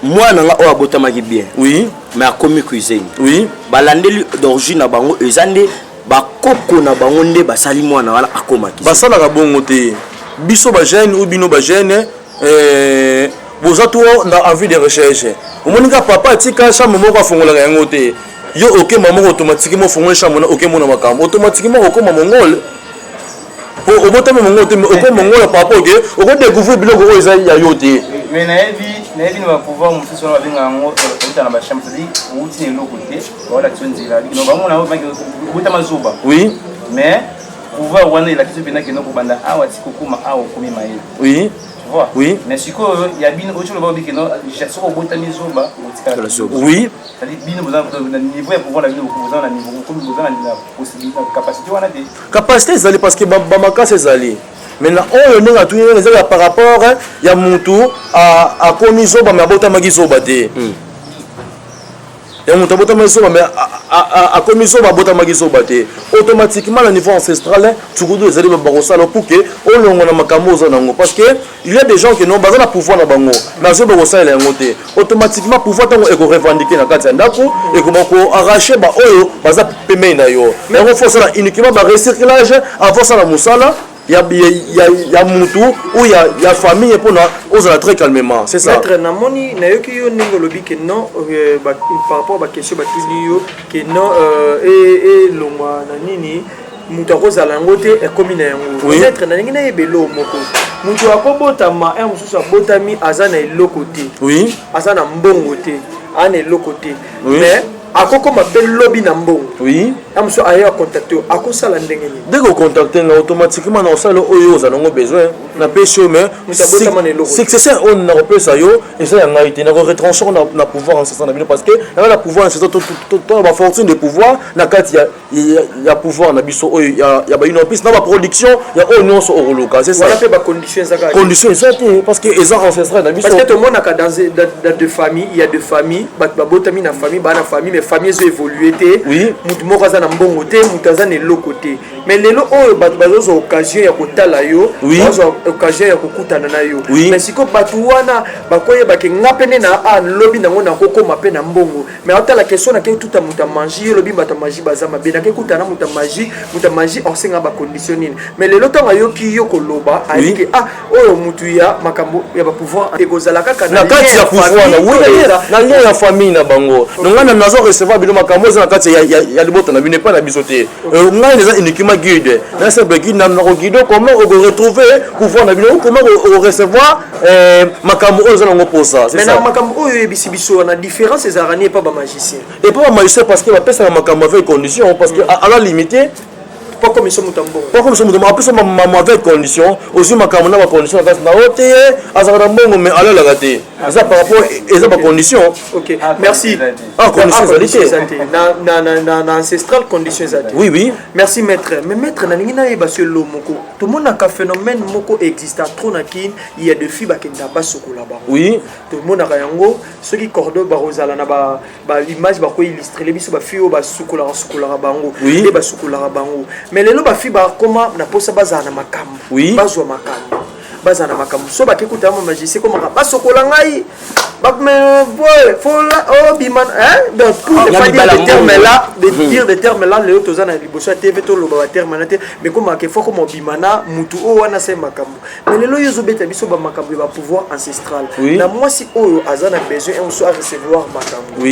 moi nanga o abotama ki bien. Oui, mais a commis cuisine. oui. Balandeli d'origine na bango ezande bakoko na bango nde basali mwana wala akoma ki. Basala ka bongo te. Biso ba jeune ou bino ba jeune vous êtes en envie de recherche. Au moment où papa tika chambre moko afongola yango te. Yo ok maman automatiquement fongola chambre na ok mona makam. Automatiquement ok mongol. Pour au botama mongol te ok mongol papa ok ok découvrir biloko oyo eza ya yo te. Mais nayebi no pouvoir mosusu wana babenga yango outa na bachambre c'est-à-dire outi eloko te wala tionzela no bango na botama zuba. Oui. Mais pouvoir wana elakisi pena keno kobanda awa tikokuma awa komi maye. Oui. Tu vois? Oui. Mais si quoi il y a bien autre chose là que non j'ai soko botami zuba otika la zuba. Oui. C'est-à-dire bien besoin de niveau et pouvoir la vie besoin na niveau comme besoin na possibilité capacité wana te. Capacité ezali parce que bamakasi ezali. Maintenant oyo ndenge atuye ezali par rapport ya mutu a komi zoba mais abotamaki zoba te. Ya mutu abotamaki zoba mais a komi zoba abotamaki zoba te. Automatiquement le niveau ancestral tukudu ezali bakosala pour que olongo na makambo oza nango parce que il y a des gens qui n'ont pas le pouvoir na bango mais zo bakosala yango te. Automatiquement pouvoir tango eko revendiquer na kati ya ndako eko bako arracher ba oyo baza pemei na yo. Mais on faut ça uniquement ba recyclage avant ça la musala. Il y a mutu ou il y a famille pour nous on très calmement c'est ça. Maître namoni na yoki yo ningo lobi que non par rapport à question batuli yo que non et longwa na nini mutu akozala ngote e komi na yango. Maître na ningi na yebelo moko mutu akobotama un mususu abotami azana eloko te. Oui. Azana mbongo te ana eloko te. Oui. Mais akoko m'appelle lobby na mbongo. Oui. Amso ayo contacter akosala ndenge ni. Dès que contacter automatiquement na osala oyo ozalongo besoin na pesio mais successeur on na repesa yo et ça ya ngaité na retrancher na pouvoir ancestral na parce que na pouvoir ancestral to ba fortune de pouvoir na kati ya pouvoir na biso oyo ya ba une piste na ba production ya oyo nyonso oroloka c'est ça. Voilà pe ba conditions ezaka. Conditions exactes parce que les ancestral na biso parce que tout le monde a dans deux familles, il y a deux familles, ba botami na famille, ba na famille mais famille zo évoluer té. Oui. Mutu moko za na mbongo té, mutu za na loko té. Mais lelo oyo bazo occasion ya kotala yo, bazo occasion ya kokutana na yo. Mais siko batu wana bakoye bakenga pene na lobi nango na kokoma pe na mbongo. Mais ata la question na ke tout a muta manger lobi bata magie bazama be na ke kutana muta magie on senga ba conditionner. Mais lelo to yo ki yo koloba alike oyo mutu ya makambo ya ba pouvoir ekozala kaka na kati ya pouvoir na lien ya famille na bango. Ngana nazo recevoir bilo makambo za na kati ya libota na bine pas na bisoté. Ngana les uniquement guide. Là c'est be guide na guide comment on retrouver pouvoir na bino comment on recevoir makambo ozo na ngoposa. C'est ça. Mais na makambo oyo ebisi biso na différence ezarani pas ba magicien. Et pas ba magicien parce que ba pesa na makambo avec condition parce que à la limite pas comme ils sont mutambo pas comme ça mutambo après ça mauvaise condition aussi makambo na ba condition kasi na ote azaka mbongo mais ala la gâté ça par rapport et ça pas condition. OK merci condition na ancestral condition exacte. Oui merci maître mais maître na ningi na yeba sur lo moko tout le monde a un phénomène moko existe trop na kin il y a des filles qui n'ont pas sokola ba oui tout le monde a yango ceux qui cordo ba rozala na ba image ba ko illustrer les biso ba filles ba sokola bango et ba sokola bango mais les lo ba filles ba comment na posa bazana makambo bazwa makambo bazana makambo so ba kikuta ma magicien comment ba sokola ngai ba mais fola biman donc pour ne pas dire des termes là de dire des termes là les autres zana liboso TV to lo ba terme na mais comment que faut comme bimana mutu o wana se makambo mais les lo yozo beta biso ba makambo ba pouvoir ancestral na moi si o azana besoin on soit recevoir makambo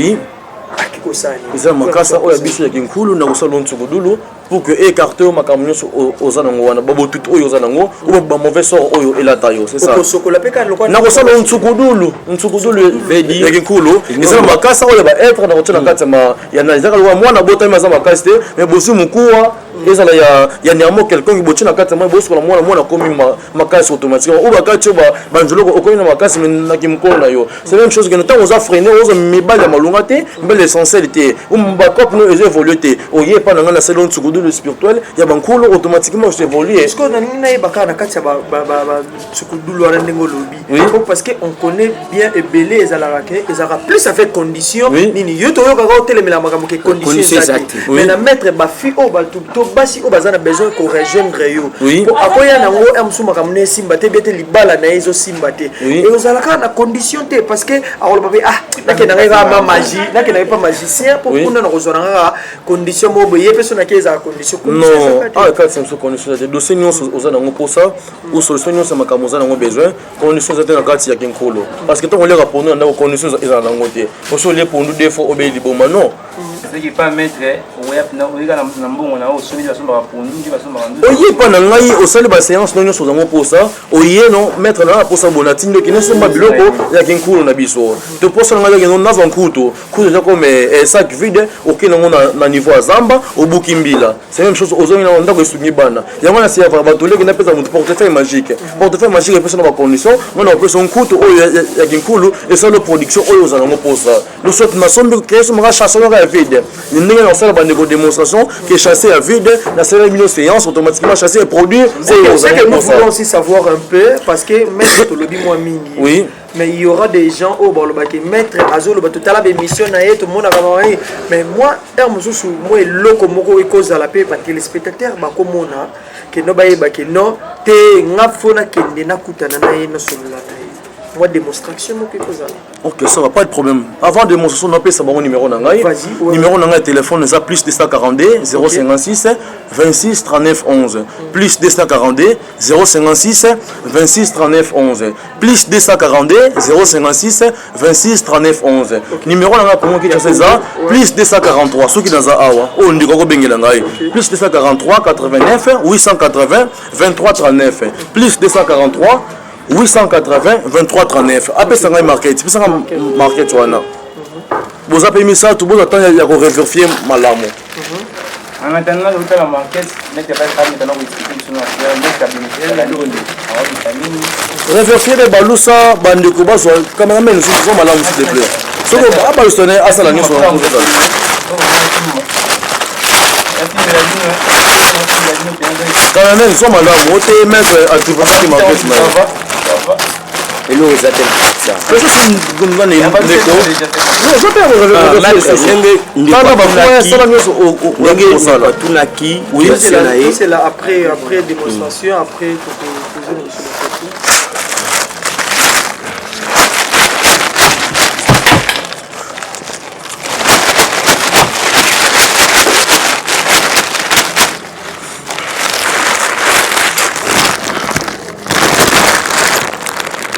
eza makasa oyo biso ya kinkulu na kosala ntsukudulu pour que écarte makambo nyonso oza nango wana babotutu oyo oza nango oyo ba mauvais sort oyo elata yo c'est ça na kosala ntsukudulu ya kinkulu eza makasa oyo ba être na kotia na kati ya na ezaka lokola mwana botami aza makasi te mais bosi mokuwa ezala ya niamo quelqu'un qui botia na kati ya mwana bosokola mwana komi makasi automatiquement oyo bakati oyo banzoloko okomi na makasi mais na kimokolo na yo c'est même chose que ntango oza freine oza mibali ya malunga te mbele essentiel te bacope no eza évolue te oye epa na ngai na selo ntsukudulu spirituel ya bankulu automatiquement je évolue est-ce qu'on a nina yebaka na kati ya ntsukudulu wana ndenge olobi parce que on connaît bien ebele ezalaka ke ezalaka plus avec condition nini yo toyokaka otelemela makambo ke condition exacte mais na mettre bafi oyo to basi oyo baza na besoin ko rejoindre yo po akoya nango mosusu makambo na esimba te biete libala na ye ezosimba te e ozalaka na condition te parce que akoloba pe nakenda ngai kaka magie nakenda ngai pa magicien po kuna na kozwa na kaka condition mo boye pe so nake ezala condition kati samso condition te dossier nyonso oza nango mposa ou solution nyonso makambo oza nango besoin condition eza te na kati ya kinkolo parce que ntango oliaka pondu na ndako condition ezala nango te oso olie pondu deux fois obeye liboma non oye epa na ngai osali baséance no nyonso ozango mposa oye no maître na mposa bona tindi okende somba biloko ya kinkulu na biso to mposa na ngai okende nazwa nkutu kutu eza comme sac vide okende yango na niveau ya zamba obuki mbila c'est même chose ozongi na ndako esungi bana yango na siyaka bato oleki napesa moto portefeuille magique epesa na bacondition ngana opesa nkutu oyo ya kinkulu esala production oyo ozala yango mposa nosoti nasombi keso maka chasse oyo ya vide ndenge na osala bandeko démonstration que chasser à vide na série million séance automatiquement chasser et produire c'est que nous voulons aussi savoir un peu parce que maître to lobi moi mingi mais il y aura des gens au bolobaki maître azolo ba totala be mission na yeto mona kama mais moi mususu moi loko moko ikoza la paix parce que les spectateurs ba komona que no ba yeba que non te ngafona kende na kutana na ye no solola na ye moi démonstration moko ikoza. Ok, ça va pas de problème. Avant démonstration, on appelle ça mon numéro nangai. Numéro nangai téléphone, ça plus 242 056 26 39 11. Plus 242 056 26 39 11. Plus 242 056 26 39 11. Numéro nangai comment qui c'est ça? Plus 243. Ceux qui dans ça awa. Oh, on dit qu'on bengela nangai. Plus 243 89 880 23 39. Plus 243 880 23 39. Après ça, market. C'est ça market wana. Vous avez mis ça tout bon attend il y a vérifier malamu. En attendant le la market, mettez pas ça maintenant vous expliquez sur la vérifier les balusa bandeko baso cameraman nous sommes malamu s'il te plaît. Ce que aba sonner asala nyo sur cameraman nous sommes malamu ote mettre activation du market na. Hello, ça t'aime ça. C'est une bonne idée. Non, je oui, c'est là après démonstration, après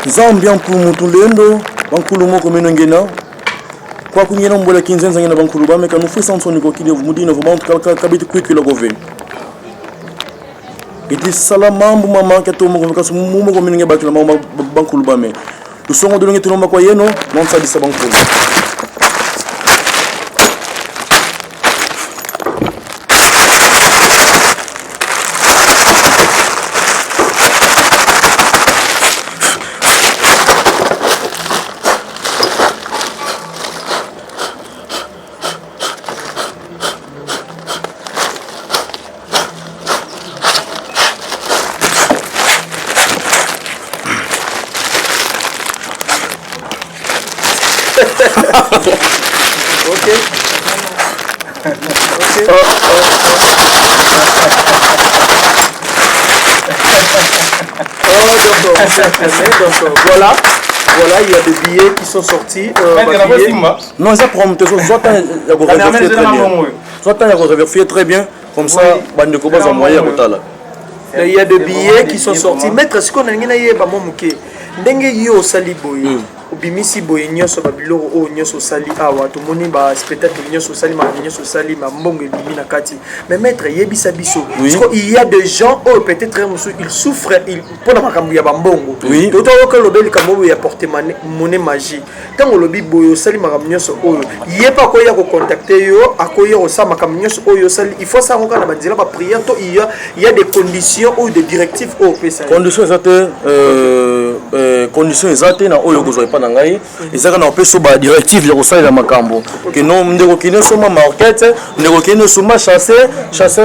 Zambia pour mutulendo bankulu moko menongena kwa kunyena mbola kinzenza ngena bankulu ba meka nufu Samson ko kidi mudina vuma kabiti kwikilo gove iti salama mbu mama keto moko kasu mumo ko menonge bakila mama bankulu ba me tusongo dolonge tulomba kwa yeno nonsa disa bankulu Ok. Donc, voilà, il y a des billets qui sont sortis. Non, ça prend soit il y a vérifié très bien, comme ça, bandeko baza moyen kotala. Il y a des billets qui sont sortis. Maître, ce qu'on a dit, ndenge yo sali boye. Obimisi boye nyonso babiloko o nyonso sali awa to moni ba spectacle nyonso sali ma nyonso sali ma mbongo ebimi na kati. Mais maître yebisa biso parce qu'il y a des gens oh peut-être ils souffrent pour na makambu ya bambongo. Oui. To que lobeli kambo ya porter monnaie magie. Tant lobi boye sali makambu nyonso o yepa ko ya ko contacter yo akoya o sa makambu nyonso o yo sali il faut ça on kana banzela ba prière to il y a des conditions ou des directives au pesa. Conditions exactes na oyo ko na ngai ezaka na peso ba directive ya kosalela makambo que non ndeko kine soma market ndeko kine soma chasser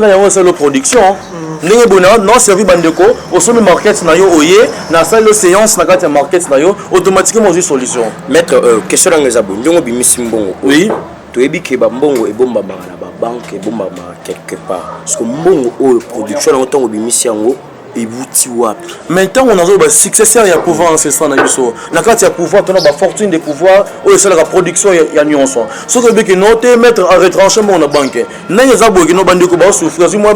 na yango c'est le production ndenge bona non servi bandeko osomi market na yo oye na salle séance na kati ya market na yo automatiquement une solution. Maître question na ngezabo ndongo bimisi mbongo oui toyebi ke ba mbongo ebomba na ba banque ebomba quelque part parce que mbongo o production na ntongo bimisi yango ebuti wapi. Maintenant on a un successeur ya pouvoir ancestral na biso na kati ya pouvoir tona ba fortune de pouvoir o c'est la production ya nyonso so que be que noter mettre en retranchement na banque na yeza boki no bandeko ba souffrir moi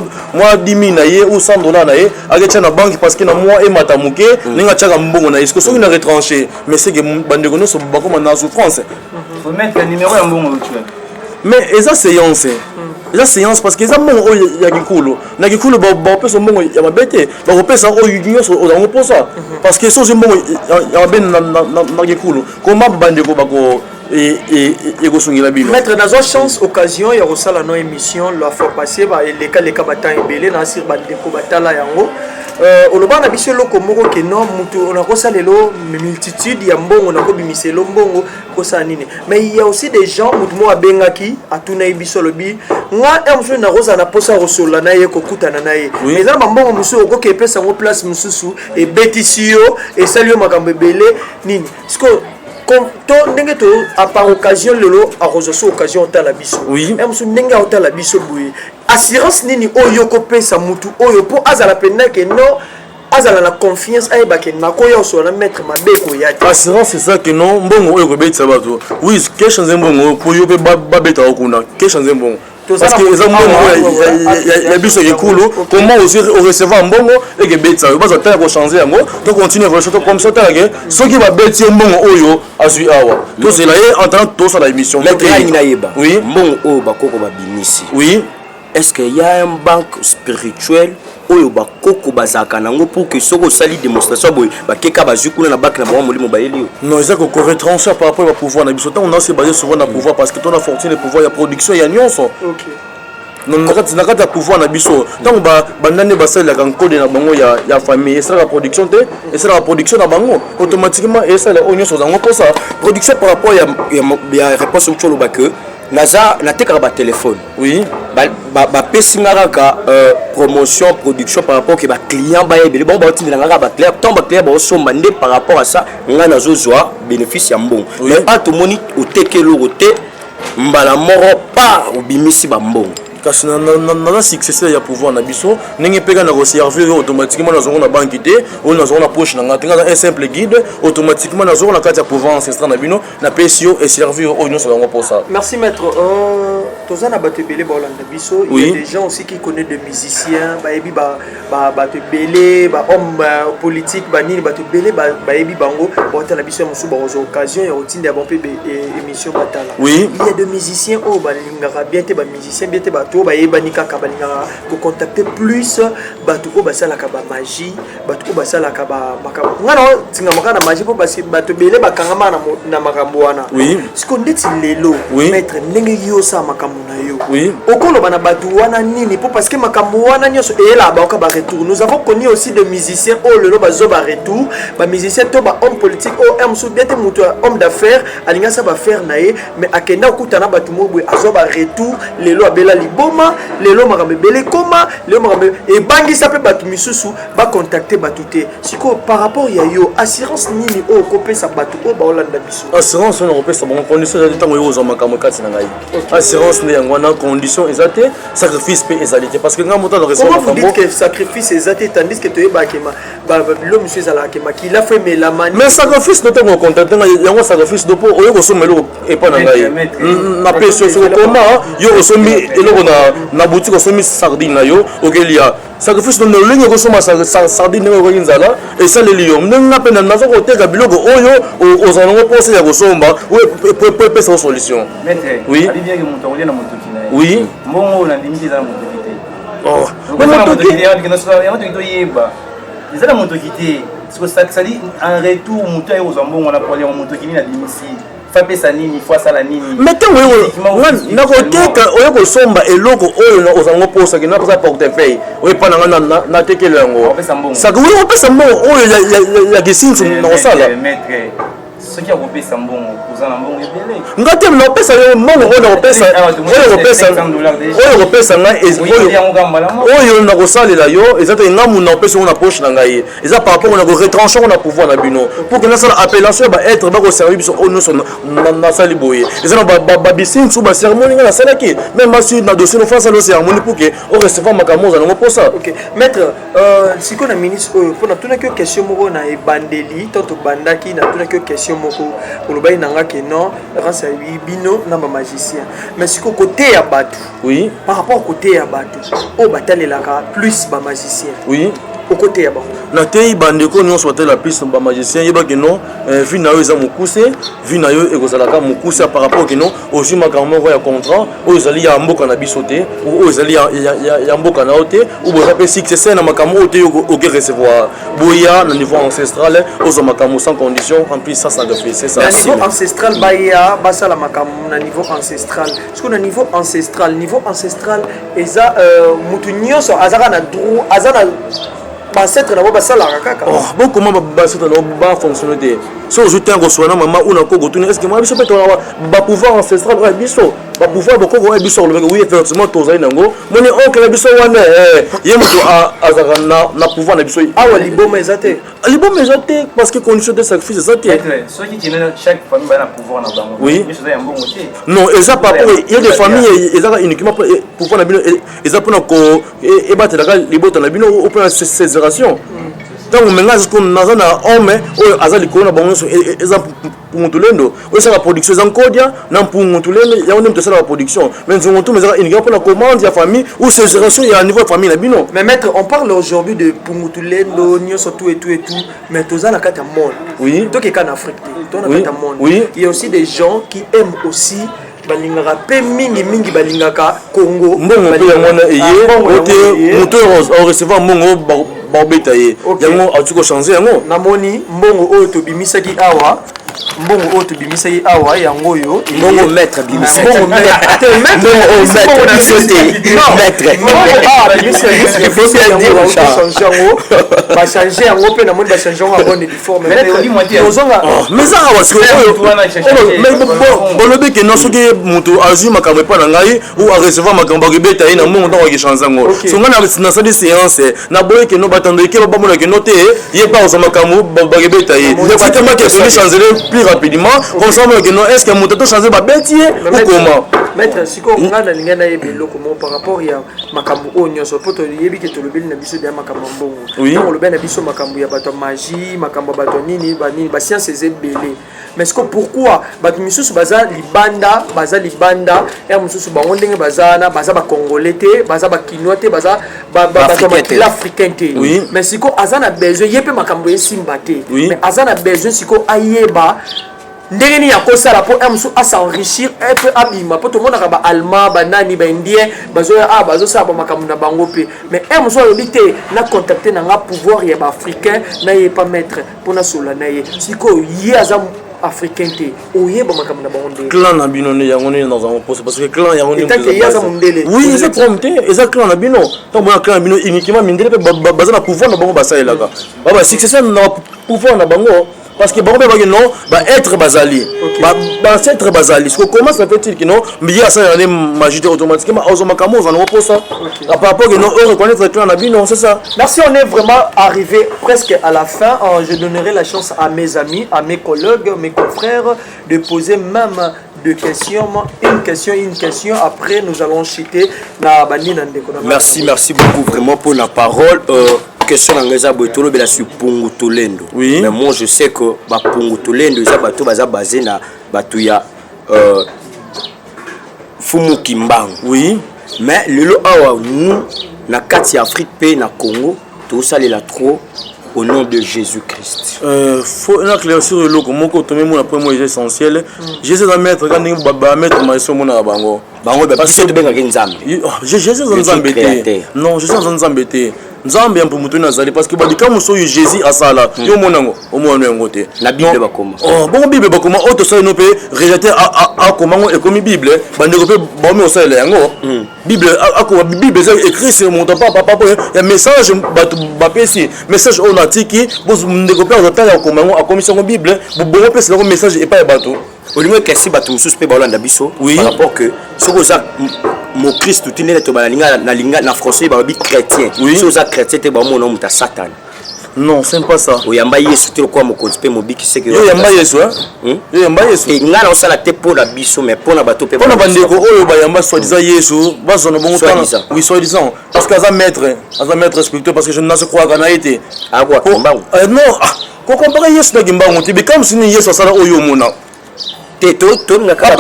10 000 na ye ou 100 dollars na ye akecha na banque parce que na moi e matamuke ninga chaka mbongo na isko so na retrancher mais c'est que bandeko no so ba comme na souffrance faut mettre le numéro ya mbongo tu mais eza séance la séance parce que les amants il y a gikulo na gikulo ba pesa mbongo ya mabete ba pesa o nyonso o pour ça parce que so mbongo ya ben na gikulo comment bandeko bako et gosungila bino mettre dans une chance occasion ya rosala no émission la fois passée ba les cas batan ebele na sir bandeko batala yango oloba na biso loko moko ke non mutu on a kosalelo multitude ya mbongo na ko bimiselo mbongo kosa nini mais il y a aussi des gens mutu mo abengaki atuna biso lobi nga emso na rosa na posa rosola na ye ko kutana na ye mais na mbongo muso ko ke pesa ngo place mususu e betisio e salio makambe bele nini sko comme ndenge to à par occasion lelo a rososo occasion ta la biso oui emso ndenge ota la biso boye assurance nini oyo ko pesa mutu oyo po azala pena ke non azala la confiance ayeba ke nakoya so na mettre mabeko ya assurance c'est ça que non mbongo oyo ko betsa bato oui que change mbongo po yo pe ba beta okuna que change mbongo parce que les mbongo ya biso ekulu comment aussi recevoir mbongo et que betsa yo bazo tala ko changer yango to continuer votre chose comme ça tala ke ceux qui va beti mbongo oyo azui awa to c'est là en tant que ça la émission oui mbongo oyo bakoko babimisi oui est-ce qu'il y a une banque spirituelle oyo bakoko bazaka nango pour que soko sali démonstration boy bakeka bazukuna na banque na ba molimo bayeli non ils a ko retrancher par rapport au pouvoir na biso on a se basé souvent na pouvoir parce que ton a fortune le pouvoir ya production ya nyonso OK non nakati ya pouvoir na biso tant bandane basala ka code na bango ya famille et ça la production te et ça la production na bango automatiquement et ça la nyonso zango pour ça production par rapport ya réponse au cholo ba que naza na teka ba téléphone oui ba pesingaka ka promotion production par rapport que ba client ba yebele bon ba tindela ngaka ba clair tant ba clair ba somba ndé par rapport à ça nga nazo zwa bénéfice ya mbongo mais atomoni otekelo roté mbala moro pa obimisi ba mbongo kasi na succès ya pouvoir na biso ndenge peka na servir automatiquement na zongo na banque té ou na zongo na poche na ngata un simple guide automatiquement na zongo na carte ya pouvoir ancestral na bino na PSO et servir au nyonso yango pour ça. Merci maître. Tozana batebele ba Hollande biso il y a des gens aussi qui connaissent des musiciens ba ebi ba batebele ba homme politique ba nini batebele ba ebi bango ba tala biso musu ba occasion ya otinde ba pe émission batala. Oui, il y a des musiciens oh ba lingaka bien te ba musiciens bien te ba to ba yebani kaka ba lingaka ko contacter plus batu ko basala ka ba magie batu ko basala ka ba makambo ngana tinga makana magie po basi batebele ba kangama na makambo wana. Oui, siko ndeti lelo maître ndenge yo sa makambo na yo oui okolo bana batu wana nini po parce que makambo wana nyoso ela ba ka ba retour nous avons connu aussi des musiciens oh lelo bazo ba retour ba musiciens to ba homme politique oh emso bien te mutu homme d'affaires alinga sa ba faire nae mais akenda okutana batu mobwe azo ba retour lelo abela libo koma lelo makambo ebele koma lelo makambo ebangisa mpe bato misusu bacontacte bato te sikoyo par rapport ya yo assurance nini oyo okopesa bato oyo baolanda biso assurance wana kopesa bango condition eza te ntango oyo ozwa makambo kati na ngai assurance nde yango wana condition eza te sacrifice mpe ezali te parce que ngai moto comment vous dites que sacrifice eza te tandis que toyebaki bilo monsieur ezalaki makila fo emelama mais sacrifice no ntango ocontacte ngai yango sacrifice do mpo oyo kosomba eloko epa na ngai na pesi sokokoma yo osombi eloko na boutique osombi sardine na yo okelia sacrifice no ndenge okosomba sardine ndenge okoki nzala esaleli yo ndenge nga mpe naza koteka biloko oyo ozala nango mposa ya kosomba po epesa yo solution oui oui mbongo nandimisi eza na motoki te eza na motoki te sali en retour moto aye kozwa mbongo na problème motoki nini adimisi fapesa nini fo asala nini mais ntango nakoteka oyo kosomba eloko oyo ozango mposaki nakoza portefeuille oyo epa na nga natekelo yango opesa mbongo oyo ya kisinsu na kosala soki akopesa mbongo koza na mbongo ebele nga te naopesa yo mbongo oyo nakopesa ngai oyo nakosalela yo eza te nga muna opesa yango na poche na ngai eza par rapport na koretranche yango na pouvoir na bino pour que nasala appellation ya baêtre bakoservi biso oyo nyonso nasali boye eza na babisinsu baceremonie nga nasalaki même asi na dossier nofasala océremonie pour que orecevoir makambo oza nango mposa maître sikoyo na ministre oyo mpo natunaki yo question moko na ebandeli to tobandaki natunaki yo question moko olobaki nanga ke non rance bino na bamagicien mais sikoyo kote ya bato oui par rapport kote ya bato oyo batalelaka plus bamagicien oui okote ya bango natei bandeko nyonso batalela plus bamagicien yebaki non vi na yo eza mokuse vi na yo ekozalaka mokuse par rapport ke non ozwi makambo moko ya contrat oyo ezali ya mboka na biso te oyo ezali ya mboka na yo te oyo boza mpe successeur na makambo oyo te oke recevoir boya na niveau ancestral ozwa makambo sans condition en plus sans sacrifice c'est ça na niveau ancestral baya basala makambo na niveau ancestral sikoyo na niveau ancestral eza mutu nyonso azaka na droit aza na bancêtre na bo basalaka kaka bokoma bancêtre na bo bafonctionne te so ozwi ntango koswana mama una koko tuni estce mwa biso mpe tolaa bapouvoir ancestral oya biso bapouvoir bokoko oya biso olobeka oui effectivement tozali nango moni oncle na biso wana ye moto azalaka na pouvoir na biso awa liboma eza te parce que condition de sacrifice eza te oui non eza par rapport ye de famille ezaka uniquement pouvoir na bino eza mpona ebatelaka libota na bino opona césération ntango menga naza na homme oyo aza likolo na bango nyonso eza mpungutu lendo oyo esaka production eza nkodia na mpungutu lendo yango nde moto esalaka production mais nzongo ntumu ezaka uniquement mpona commande ya famille ou césération ya niveau ya famille na bino. Mais maître, on parle aujourd'hui de mpungutu lendo nyonso tout et tout mais toza na kati ya monde oui tokeka na Afrique te toza na kati ya monde oui il y a aussi des gens qui aiment aussi balingaka pe mingi balingaka Congo mbongo mpe yango wana eye ote moto orecevoir mbongo baobeta ye yango atuki kochange yango namoni mbongo oyo tobimisaki awa yango oyo mbongo maître bimisaki bachange yango mpe namoni bachange yango abone diforme mais eza awa bolobi ke non soki moto azwi makambo epa na ngai ou arecevoir makambo akobeta ye na mbongo ntango akechange yango so ngai nasali séance naboyi ke no batando ke babamona ke no te ye pa ozwa makambo bakobeta ye titemaki esoli changele plus rapidement comme ça que non est-ce que moto to changer ba bêtier ou comment maître siko ngana linga na yebe loko mo par rapport ya makambo o nyonso poto yebi ke tolobeli na biso de makambo mbongo donc lobeli na biso makambo ya bato magie makambo bato nini ba science ezebele mais siko pourquoi bato misusu baza libanda ya misusu bango ndenge baza ba congolais te baza ba kinois te baza bato africain te mais siko azana besoin yepe makambo esimba te mais azana besoin siko ayeba ndenge ni yakosala po msu s'enrichir epe abima po to monaka ba allemand ba nani ba indien bazosala ba makambo na bango pe mais msu alobi te na contacter na nga pouvoir ya ba africain na ye pas mettre pona sola na ye siko ye aza africain te oyeba makambo na bango ndenge clan na bino ne yango ne dans un poste parce que clan yango ne yaza mundele oui c'est prompté eza clan na bino tant bon clan na bino uniquement mindele pe baza na pouvoir na bango basalelaka ba successeur na pouvoir na bango parce que bango ba non ba être bazali ba être bazali ce comment ça fait-il que non mais il y a ça une majorité automatiquement aux makamo on pour ça par rapport que non on reconnaître que on a non c'est ça. Merci, on est vraiment arrivé presque à la fin. Je donnerai la chance à mes amis, à mes collègues, mes confrères de poser même deux questions, une question. Après, nous allons chuter la bandine. Merci beaucoup vraiment pour la parole. Question anglaise boitolo bela sur Pungu Tolendo. Oui. Mais moi je sais que ba Pungu Tolendo za bato baza basé na bato ya Fumu Kimbangu. Oui. Mais lelo awa nous na kati Afrique pe na Congo tout ça les la trop au nom de Jésus-Christ. Faut une éclaircir le loco moko to même après moi essentiel. Jésus va mettre quand il va mettre ma sur mon abango. Bango parce que benga nzambe. Jésus nzambe té. Non, Jésus nzambe té. Nzambe un peu mutu nazali parce que badika muso Jésus asala. Yo monango, o mona ngote. La Bible ba koma. Oh, bon Bible ba koma auto ça no pe rejeter a comment et comme Bible, bande ko pe ba me osala yango. Bible a Bible c'est écrit sur mon papa il y a message ba pesi, message on atiki, vous ndeko pe on tala ko mango a commission Bible, bon pe le message et pas bateau. Au lieu que si bato mususu pe balanda biso par rapport que ce que ça mon Christ tout n'est to balinga na français ba bi chrétien. So ça chrétien te ba mon nom ta Satan. Non, c'est pas ça. Oyamba Yesu te quoi mo konspé mo biki c'est que Oyamba Yesu hein? Oyamba Yesu. Et ngana osala te pour la biso mais pour na bato pe. Pour na bandeko oyo bayamba soi-disant Yesu, bazo na bongo tana. Oui, soi-disant parce qu'aza maître respectueux parce que je ne sais croire qu'on a été. Ah quoi? Non, ko comparer Yesu na Kimbangu, te comme si Yesu sala oyo mona. Tout n'a pas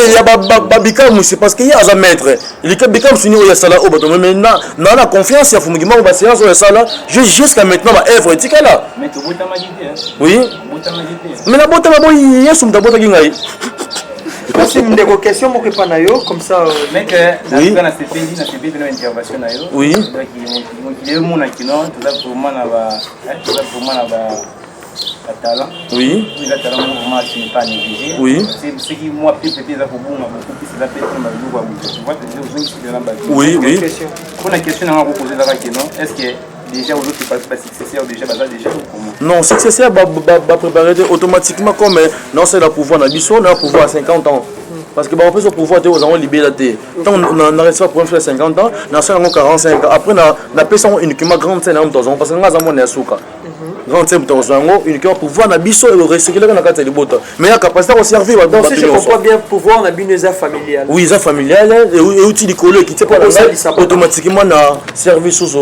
il y a babika c'est parce qu'il y a un maître il est bikam suni oya sala obato mais na la confiance ya fumugima ba séance oya sala jusqu'à maintenant ba œuvre etika là mais tu bota magité oui mais la bota ba yesu mtabota kingai merci ndeko question mo ke pana yo comme ça mec na CPD na intervention na yo oui donc il est mon kino tout ça pour moi na ba talent. Oui. Il a talent mouvement qui n'est pas négligé. Oui. C'est ce qui moi peut-être ça pour beaucoup plus la paix dans ma vie. Tu vois que les gens qui sont là-bas. Oui, oui. Pour la question on va vous poser là-bas non, est-ce que déjà aux autres qui passent pas successeur déjà déjà non, successeur va préparer automatiquement comme non c'est la pouvoir na biso na pouvoir à 50 ans. Parce que on peut se pouvoir aux gens libérés. Tant on a réussi à pouvoir faire 50 ans, on a 45 ans. Après on a personne uniquement 35 ans parce que on a zaman suka. 35 ans uniquement pouvoir na biso et recycler na kata libota. Mais la capacité de servir donc si je comprends bien pouvoir na bineza familiale. Oui, ça familiale et outil de collègue qui pas automatiquement na service sous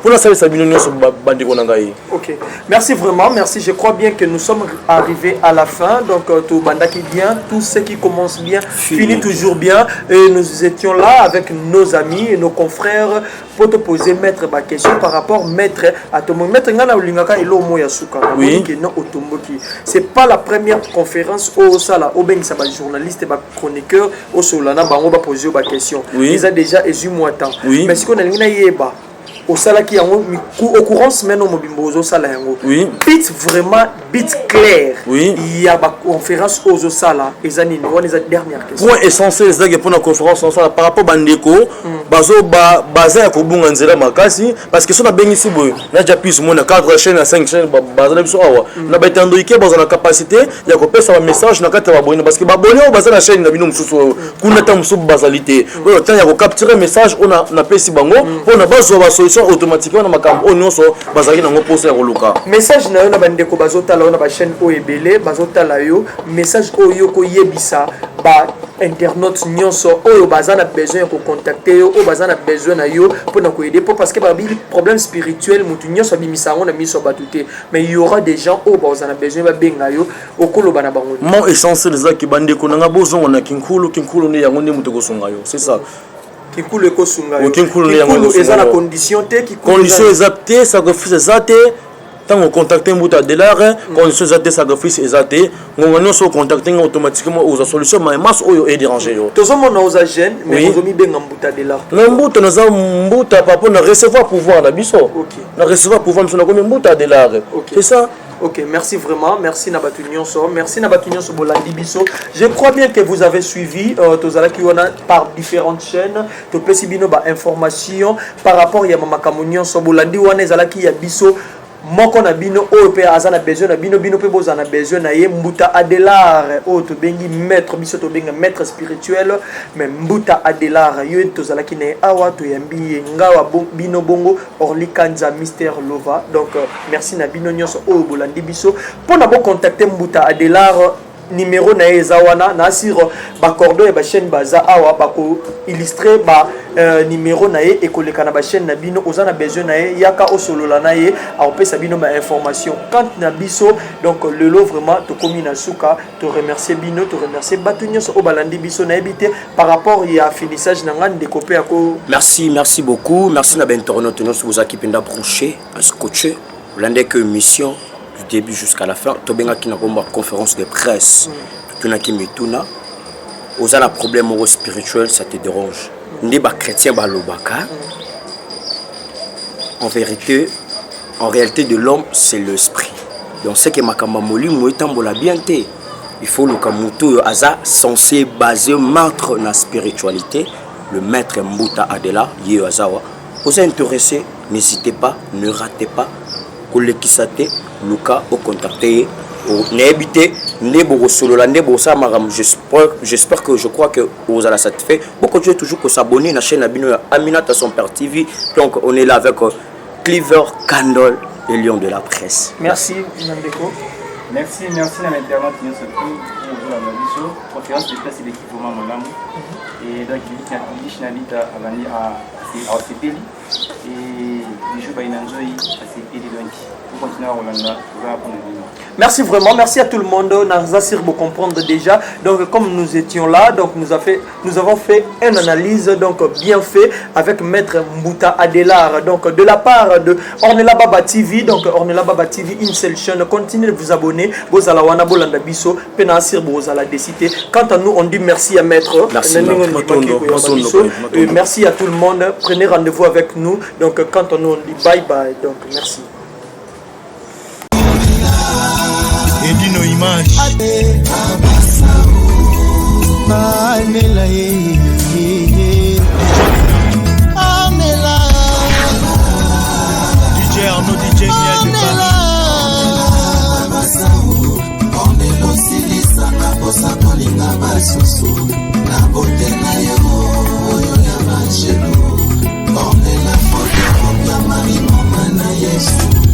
pour la service abinonio sur bandi konangai. OK. Merci vraiment, merci. Je crois bien que nous sommes arrivés à la fin donc tout banda qui vient, tout ce qui commence bien finit toujours bien et nous étions là avec nos amis et nos confrères pour te poser maître ma question par rapport maître à ton maître ngana ulingaka elo moya suka oui que non otomboki c'est pas la première conférence au sala au ben ça ba journaliste ba chroniqueur au solana bango ba poser ba question ils a déjà esu moi temps mais ce qu'on a ngina yeba au sala qui en occurrence maintenant mobimbozo sala yango bit vraiment bit clair il y a ba conférence aux sala ezani ni wona dernière question point essentiel c'est que pour la conférence on sala par rapport bandeko bazo baza ya kobunga nzela makasi parce que so na bengi si boy na ja plus mona 4 chaînes à 5 chaînes baza na biso awa na ba tando ike baza na capacité ya ko pesa ba message na kata ba boyina parce que ba boyo baza na chaîne na bino mususu kuna ta musu bazalité oyo tant ya ko capturer message on na pesi bango pour na bazo ba automatiquement na makambo onyo so bazaki nango poser koluka message na yo na bandeko bazotala na ba chaîne oyebele bazotala yo message oyo ko yebisa ba internautes nyonso oyo bazana besoin ko contacter yo o bazana besoin na yo pour na ko aider parce que ba problème spirituel mutu nyonso bimisa ngona miso batute mais il y aura des gens au bazana besoin ba benga yo okolo bana bango mon essentiel zaki bandeko nanga bozongo na kinkulu ne yango ndi mutu ko sunga yo c'est ça Kinkulu eko sunga yo. Kinkulu eza na condition te condition exacte sacrifice exacte tant on contacter Mbuta Delare condition exacte sacrifice exacte ngongano so contacter automatiquement aux solutions mais masse oyo est déranger yo tozo mona aux agents mais ozomi benga Mbuta Delare na Mbuta na za Mbuta papa na recevoir pouvoir na biso na recevoir pouvoir mso na comme Mbuta Delare c'est ça. Ok, merci vraiment, merci Nabatunion So, merci Nabatunion So Bolandi Biso. Je crois bien que vous avez suivi Tozala Kiwana par différentes chaînes. To Plesibino ba information par rapport à Mama Kamunion So Bolandi Wane Zala Ki ya Biso moko na bino oyo pe azana besoin na bino bino pe bozana besoin na ye Mbuta Adelar oyo to bengi maître biso to benga maître spirituel mais Mbuta Adelar yo to zalaki na awa to yambi ngawa bino bongo Orly Kanza Mystère Lova donc merci na bino nyonso oyo bolandi biso pona bo contacter Mbuta Adelar numéro na ezawana na sur ba cordon et ba chaîne baza awa ba ko illustrer ba numéro na e koleka na ba chaîne na bino ozana besoin na e yaka osolola na e a opesa bino ba information quand na biso donc le lot vraiment to komi na suka to remercier bino to remercier batunyo so balandi biso na ebité par rapport ya finissage na ngane de copé ako merci beaucoup merci na ben internaute nyonso vous akipenda branché à scotcher landé que mission du début jusqu'à la fin tobenga ki na komba conférence de presse tuna ki mituna oza la problème au spirituel ça te dérange ndi ba chrétien ba lobaka en réalité de l'homme c'est l'esprit donc c'est que makamba molimo etambola bien té il faut le kamuto aza censé baser maître na spiritualité le maître Mbuta Adelar ye azawa vous intéressé n'hésitez pas ne ratez pas kolekisate Luka au contacter au n'habité nebo solo la nebo ça maram j'espère que je crois que vous allez satisfait beaucoup de toujours que s'abonner à la chaîne Aminata son père TV donc on est là avec Cleaver Candle et Lion de la presse merci Nandeko merci na l'internaute nous surtout pour la vision conférence de presse d'équipement malamu et donc il dit nalita avani à CPL et les jours bainanzoi à CPL donc pour continuer à Rolanda merci vraiment, merci à tout le monde. Nazasir pour comprendre déjà. Donc comme nous étions là, donc nous avons fait une analyse donc bien fait avec maître Mbuta Adelar. Donc de la part de Ornella Baba TV, donc Ornella Baba TV une seule chaîne. Continuez de vous abonner. Vous allez wana bolanda biso, penasir vous allez décider. Quant à nous, on dit merci à maître. Merci à tout le monde. Prenez rendez-vous avec nous. Donc quant à nous, on dit bye bye. Donc merci. Edino Image DJ Arnaud DJ Miel de Paris